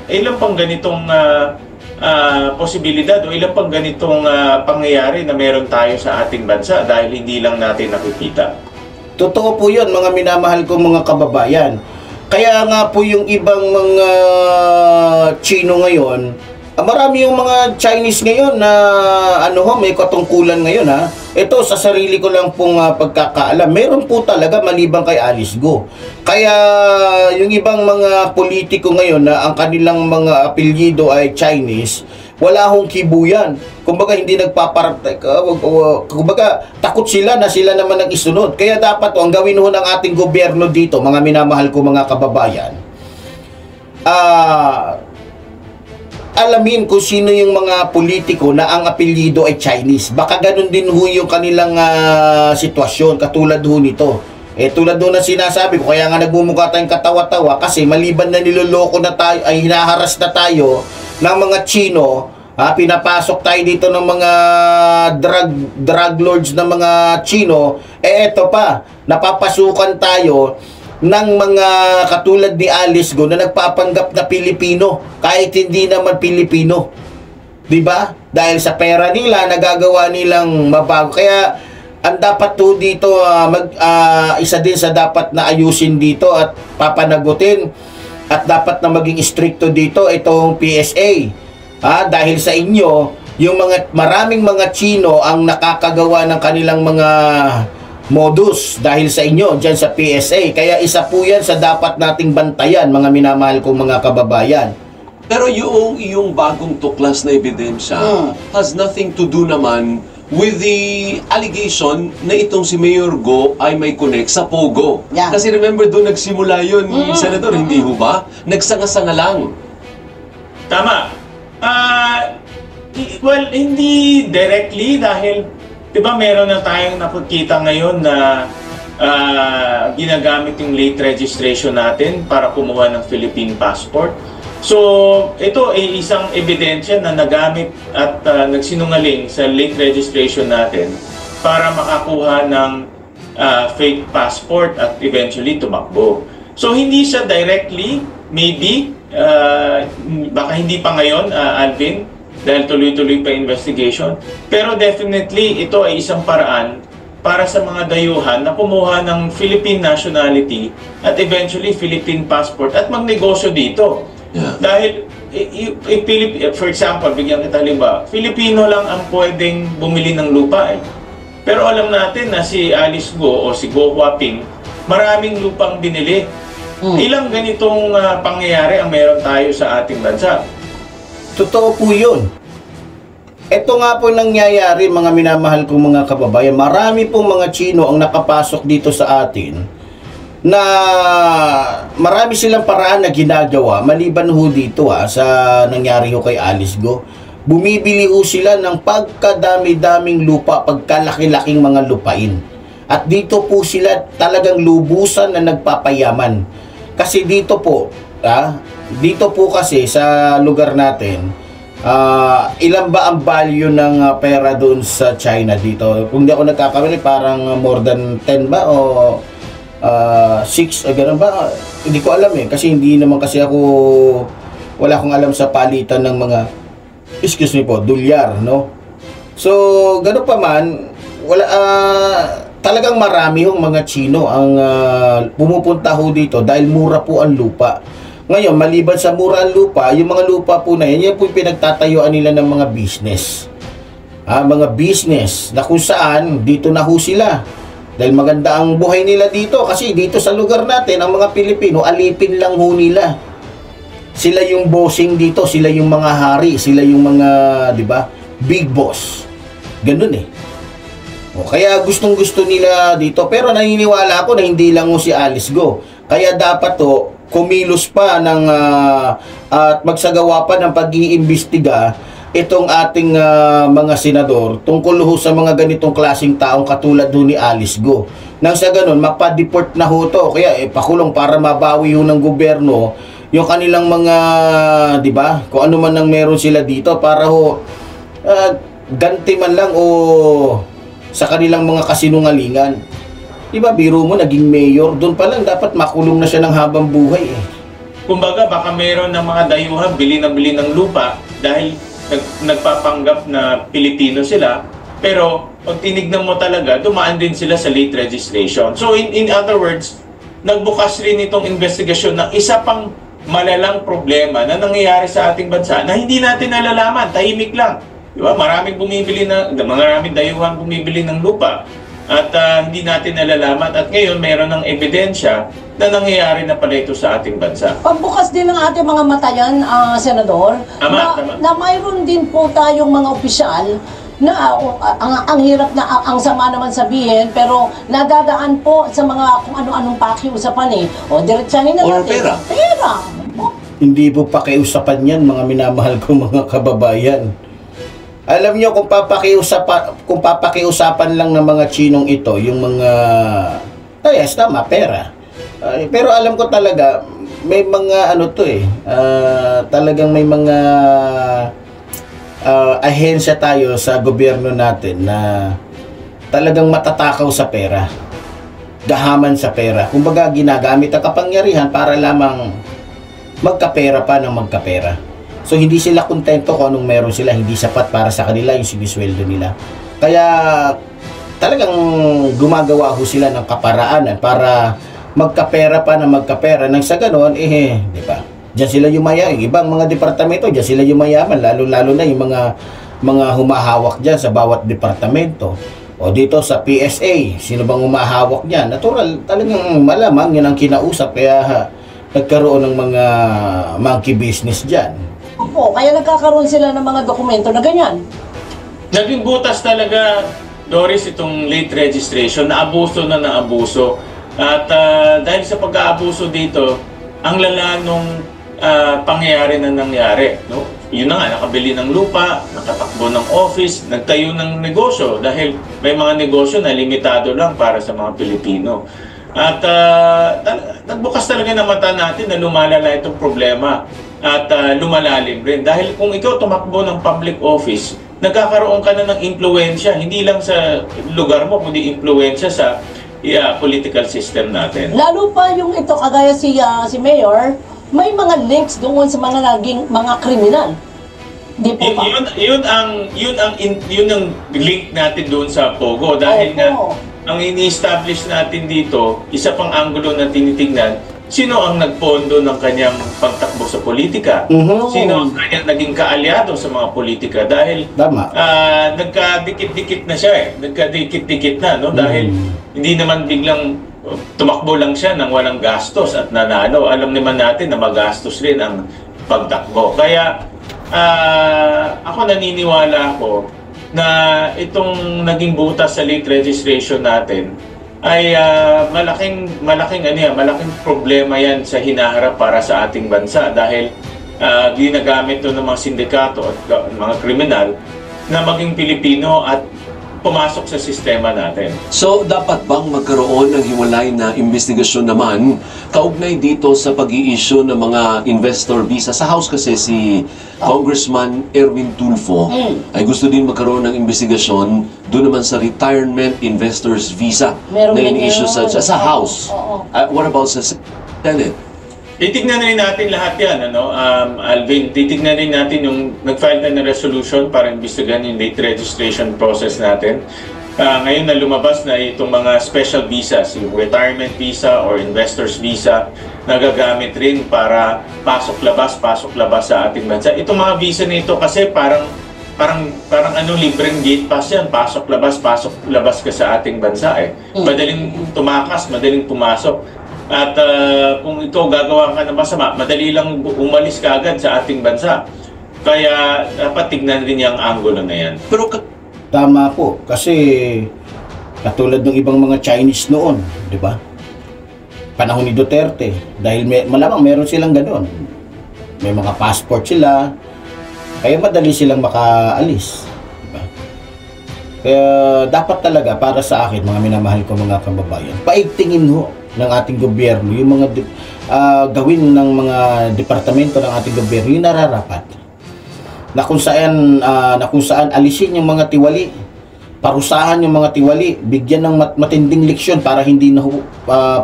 posibilidad o ilang pang ganitong pangyayari na meron tayo sa ating bansa dahil hindi lang natin nakikita. Totoo po yun, mga minamahal ko mga kababayan. Kaya nga po yung ibang mga Chino ngayon, marami yung mga Chinese ngayon na may katungkulan ngayon ha. Ito sa sarili ko lang pong pagkakaalam. Meron po talaga maliban kay Alice Go. Kaya yung ibang mga politiko ngayon na ang kanilang mga apelyido ay Chinese, wala hong kibuyan. Kumbaga hindi kumbaga takot sila na sila naman ang isunod. Kaya dapat ang gawin ho ng ating gobyerno dito, mga minamahal ko mga kababayan, alamin kung sino yung mga politiko na ang apelyido ay Chinese. Baka ganun din ho yung kanilang sitwasyon, katulad ho nito. Tulad ho na sinasabi ko, kaya nga nagmumukha tayong katawa-tawa kasi maliban na niloloko na tayo, ay hinaharas na tayo ng mga Chino, pinapasok tayo dito ng mga drug lords ng mga Chino, eto pa, napapasukan tayo ng mga katulad ni Alice Go na nagpapanggap na Pilipino kahit hindi naman Pilipino, di ba? Dahil sa pera nila nagagawa nilang mabago. Kaya ang dapat to dito isa din sa dapat na ayusin dito at papanagutin at dapat na maging stricto dito itong PSA. Dahil sa inyo yung maraming mga Chino ang nakakagawa ng kanilang mga modus dahil sa inyo dyan sa PSA. Kaya isa po yan sa dapat nating bantayan, mga minamahal kong mga kababayan. Pero yung bagong tuklas na ebidensya has nothing to do naman with the allegation na itong si Mayor Go ay may connect sa Pogo. Yeah. Kasi remember doon nagsimula yun, Senator, hindi ho ba? Nagsanga-sanga lang. Tama. Well, hindi directly dahil diba meron na tayong nakikita ngayon na ginagamit yung late registration natin para kumuha ng Philippine passport. So, ito ay isang ebidensya na nagamit at nagsinungaling sa late registration natin para makakuha ng fake passport at eventually tumakbo. So, hindi siya directly, maybe, baka hindi pa ngayon, Alvin, dahil tuloy-tuloy pa investigation. Pero definitely, ito ay isang paraan para sa mga dayuhan na kumuha ng Philippine nationality at eventually Philippine passport at magnegosyo dito. Yeah. Dahil, for example, bigyan kita halimbawa, Filipino lang ang pwedeng bumili ng lupa eh. Pero alam natin na si Alice Go o si Go Huaping, maraming lupang binili. Ilang ganitong pangyayari ang meron tayo sa ating bansa. Totoo po yun. Ito nga po nangyayari, mga minamahal kong mga kababayan. Marami pong mga Chino ang nakapasok dito sa atin na marami silang paraan na ginagawa maliban ho dito sa nangyari ho kay Alice Go. Bumibili ho sila ng pagkadami-daming lupa, pagkalaki-laking mga lupain. At dito po sila talagang lubusan na nagpapayaman. Kasi dito po, dito po kasi sa lugar natin, ilan ba ang value ng pera doon sa China dito? Kung di ako nagkakamali, parang more than 10 ba o 6, ganun ba? Hindi ko alam kasi hindi naman kasi ako, wala akong alam sa palitan ng mga, excuse me po, dolyar, no? So, ganun pa man, wala, talagang marami hong mga Chino ang pumupunta ho dito dahil mura po ang lupa. Ngayon, maliban sa mura ang lupa, yung mga lupa po na yan po yung pinagtatayuan nila ng mga business. Mga business na kung saan, dito na ho sila. Dahil maganda ang buhay nila dito. Kasi dito sa lugar natin, ang mga Pilipino, alipin lang ho nila. Sila yung bossing dito, sila yung mga hari, sila yung mga, di ba, big boss. Ganun kaya gustong-gusto nila dito. Pero naniniwala ako na hindi lang ho si Alice Go. Kaya dapat kumilos pa ng at magsagawa pa ng pag-iimbestiga itong ating mga senador tungkol ho sa mga ganitong klaseng taong katulad ho ni Alice Go. Nang sa ganun, mapadeport na ho to. Kaya pakulong para mabawi ho ng gobyerno yung kanilang mga, di ba, kung ano man ang meron sila dito para ho ganti man lang o sa kanilang mga kasinungalingan. Diba, biro mo, naging mayor, doon pa lang dapat makulong na siya ng habang buhay Kumbaga, baka mayroon ng mga dayuhan, bili ng lupa dahil nagpapanggap na Pilipino sila. Pero, pag tinignan mo talaga, dumaan din sila sa late registration. So, in other words, nagbukas rin itong investigasyon ng isa pang malalang problema na nangyayari sa ating bansa na hindi natin nalalaman, tahimik lang. Diba? Maraming dayuhan bumibili ng lupa. At hindi natin nalalaman at ngayon mayroon ng ebidensya na nangyayari na pala ito sa ating bansa. Pagbukas din ng ating mga mata yan, Senador, tama. Na mayroon din po tayong mga opisyal na ang hirap na, ang sama naman sabihin, pero nadadaan po sa mga kung ano-anong pakiusapan diretsahin na natin. Pera. Hindi po pakiusapan yan, mga minamahal ko mga kababayan. Alam nyo, kung papakiusapan lang ng mga Chinong ito, yung mga, yes, tama, pera. Pero alam ko talaga, may mga talagang may mga ahensya tayo sa gobyerno natin na talagang matatakaw sa pera. Gahaman sa pera. Kumbaga, ginagamit ang kapangyarihan para lamang magkapera pa ng magkapera. So, hindi sila kontento kung anong meron sila. Hindi sapat para sa kanila yung sinisweldo nila. Kaya, talagang gumagawa ho sila ng kaparaanan para magkapera pa na magkapera. Nang sa ganon, di ba? Diyan sila yumayaman. Ibang mga departamento, diyan sila yumayaman. Lalo-lalo na yung mga humahawak dyan sa bawat departamento. O dito sa PSA, sino bang humahawak dyan? Natural, talagang malamang yun ang kinausap. Kaya, nagkaroon ng mga monkey business dyan. Opo, kaya nagkakaroon sila ng mga dokumento na ganyan. Naging butas talaga, Doris, itong late registration, naabuso na naabuso. At dahil sa pag-aabuso dito, ang lala nung pangyayari na nangyari. No? Yun na nga, nakabili ng lupa, nakatakbo ng office, nagtayo ng negosyo dahil may mga negosyo na limitado lang para sa mga Pilipino. At nagbukas talaga ng mata natin na lumalala itong problema at lumalalim rin. Dahil kung ikaw tumakbo ng public office, nagkakaroon ka na ng impluensya, hindi lang sa lugar mo, kundi impluensya sa political system natin. Lalo pa yung ito, kagaya si Mayor, may mga links doon sa mga naging mga kriminal. Di po ba? Yun ang link natin doon sa Pogo. Dahil nga, ang ini-establish natin dito, isa pang anggulo na tinitingnan, sino ang nagpondo ng kanyang pagtakbo sa politika? Sino ang kanyang naging kaalyado sa mga politika? Dahil nagkadikit-dikit na siya Nagkadikit-dikit na, no? Dahil hindi naman biglang tumakbo lang siya nang walang gastos at nanalo. Alam naman natin na magastos rin ang pagtakbo. Kaya ako naniniwala ako na itong naging butas sa late registration natin ay malaking problema yan sa hinaharap para sa ating bansa dahil ginagamit ito ng mga sindikato at mga kriminal na maging Pilipino at pumasok sa sistema natin. So, dapat bang magkaroon ng hiwalay na investigasyon naman kaugnay dito sa pag-i-issue ng mga investor visa? Sa House kasi si Congressman Erwin Tulfo ay gusto din magkaroon ng investigasyon doon naman sa retirement investors visa na in-issue sa House. What about sa Senate? Titignan rin natin lahat yan, Alvin. Titignan rin natin yung nag-file na resolution para imbestigahan yung late registration process natin. Ngayon na lumabas na itong mga special visas, yung retirement visa or investor's visa, nagagamit rin para pasok-labas sa ating bansa. Itong mga visa nito kasi parang libreng gate pass yan. Pasok-labas ka sa ating bansa eh. Madaling tumakas, madaling pumasok. At kung ikaw gagawa ka ng masama, madali lang umalis ka agad sa ating bansa. Kaya dapat tignan rin yung angulo na yan. Pero tama po, kasi katulad ng ibang mga Chinese noon, di ba? Panahon ni Duterte, dahil malamang meron silang gano'n. May mga passport sila, kaya madali silang makaalis. Diba? Kaya dapat talaga para sa akin, mga minamahal ko mga kababayan, paigtingin ho ng ating gobyerno, yung mga gawin ng mga departamento ng ating gobyerno, yung nararapat. Na kung saan alisin yung mga tiwali, parusahan yung mga tiwali, bigyan ng matinding leksyon para hindi na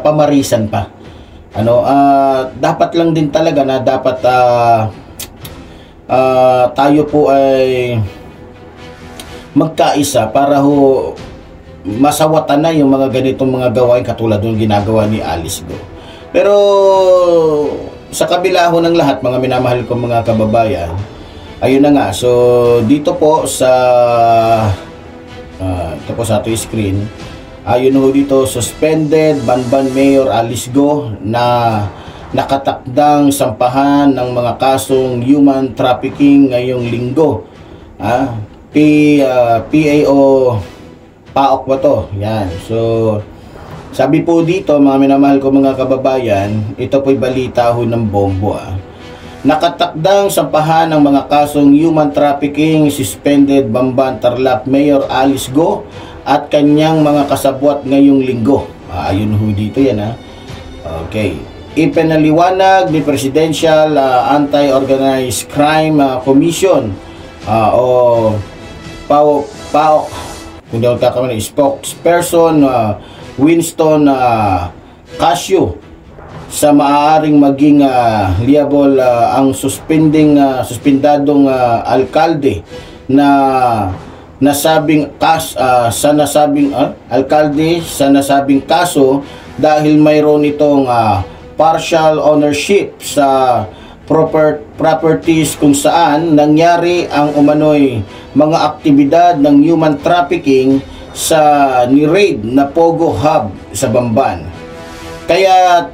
pamarisan pa. Dapat lang din talaga na dapat tayo po ay magkaisa para ho masawatan na yung mga ganitong mga gawain katulad ng ginagawa ni Alice Go. Pero sa kabila ho ng lahat, mga minamahal ko mga kababayan, ayun na nga. So dito po sa ito po sa ating screen, ayun ho dito, suspended Banban Mayor Alice Go na nakatakdang sampahan ng mga kasong human trafficking ngayong linggo. PAO PAOK ba to? Yan. So, sabi po dito, mga minamahal ko mga kababayan, ito po'y balita ho ng bombo. Nakatakdang sampahan ng mga kasong human trafficking, suspended Bamban Tarlac Mayor Alice Go at kanyang mga kasabwat ngayong linggo. Ayun ho dito yan Okay. Ipinaliwanag ni Presidential Anti-Organized Crime Commission o PAOK, kung daw kakamali, spokesperson Winston Casio sa maaaring maging liable ang suspendadong alkalde na nasabing alkalde sa nasabing kaso dahil mayroon itong partial ownership sa properties kung saan nangyari ang umano'y mga aktibidad ng human trafficking sa ni-raid na Pogo Hub sa Bamban. Kaya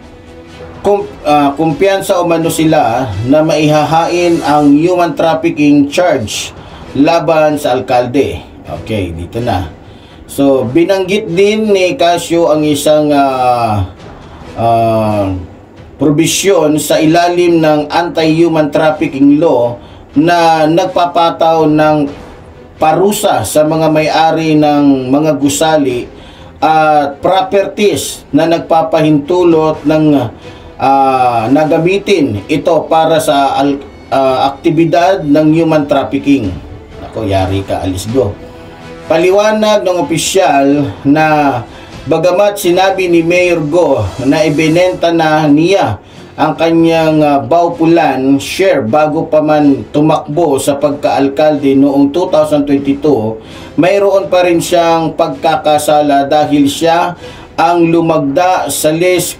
kumpiyansa umano sila na maihahain ang human trafficking charge laban sa alkalde. Okay, dito na. So, binanggit din ni Casio ang isang probisyon sa ilalim ng anti-human trafficking law na nagpapataw ng parusa sa mga may-ari ng mga gusali at properties na nagpapahintulot ng nagamitin ito para sa aktibidad ng human trafficking. Ako, yari ka, Alice Go. Paliwanag ng opisyal na bagamat sinabi ni Mayor Go na ibinenta na niya ang kanyang Baupulan share bago pa man tumakbo sa pagkaalkalde noong 2022, mayroon pa rin siyang pagkakasala dahil siya ang lumagda sa lease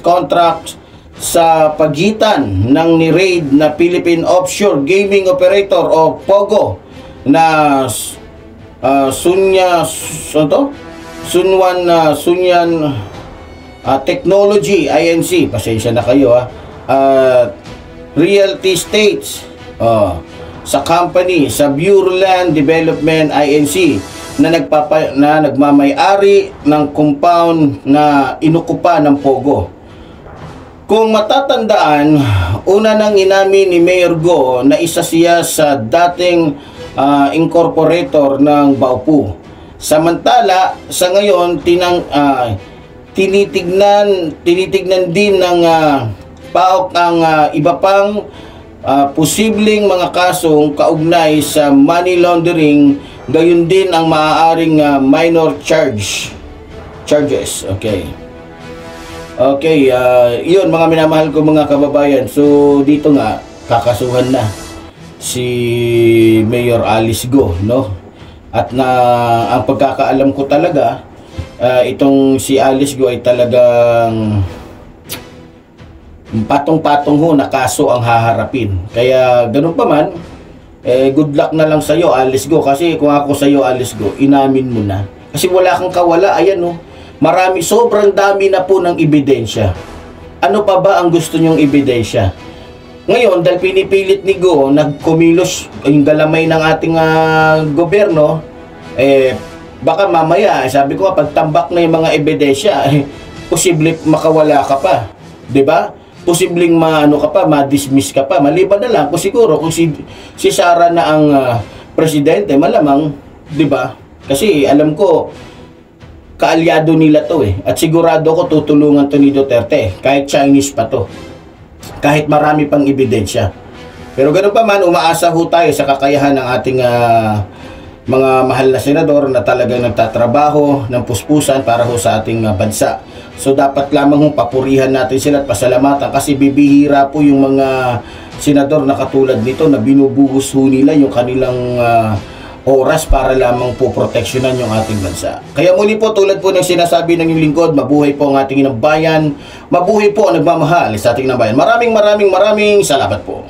contract sa pagitan ng ni-raid na Philippine Offshore Gaming Operator o POGO na Sunyan Technology Inc. Pasensya na kayo Realty States. sa company, sa Bureau Land Development INC na nagmamay-ari ng compound na inukupa ng Pogo. Kung matatandaan, una nang inamin ni Mayor Go na isa siya sa dating incorporator ng Baupu. Samantala, sa ngayon, tinitignan din ng PAOK ang iba pang posibleng mga kasong kaugnay sa money laundering, gayon din ang maaaring minor charges. Okay, yun mga minamahal ko mga kababayan. So dito nga kakasuhan na si Mayor Alice Go, no? At ang pagkakaalam ko talaga, itong si Alice Go ay talagang patong-patong ho na kaso ang haharapin. Kaya ganun pa man, good luck na lang sa'yo, Alice Go. Kasi kung ako sa'yo, Alice Go, inamin mo na. Kasi wala kang kawala, ayan no. Sobrang dami na po ng ebidensya. Ano pa ba ang gusto nyong ebidensya? Ngayon, dahil pinipilit ni Go, nagkumilos yung galamay ng ating gobyerno, baka mamaya, sabi ko, pagtambak na yung mga ebidensya, posible makawala ka pa. 'Di ba? Posibleng ma-dismiss ka pa. Maliban na lang kung siguro kung si Sara na ang presidente, malamang, 'di ba? Kasi alam ko kaalyado nila to at sigurado ko tutulungan to ni Duterte kahit Chinese pa to, kahit marami pang ebidensya. Pero ganoon pa man, umaasa ho tayo sa kakayahan ng ating mga mahal na senador na talagang nagtatrabaho ng puspusan para ho sa ating bansa. So dapat lamang papurihan natin sila at pasalamatan, kasi bibihira po yung mga senador na katulad nito na binubuhos ho nila yung kanilang oras para lamang po proteksyonan yung ating bansa. Kaya muli po, tulad po ng sinasabi ng inyong lingkod, mabuhay po ang ating inang bayan, mabuhay po ang nagmamahal sa ating inang bayan. Maraming salamat po.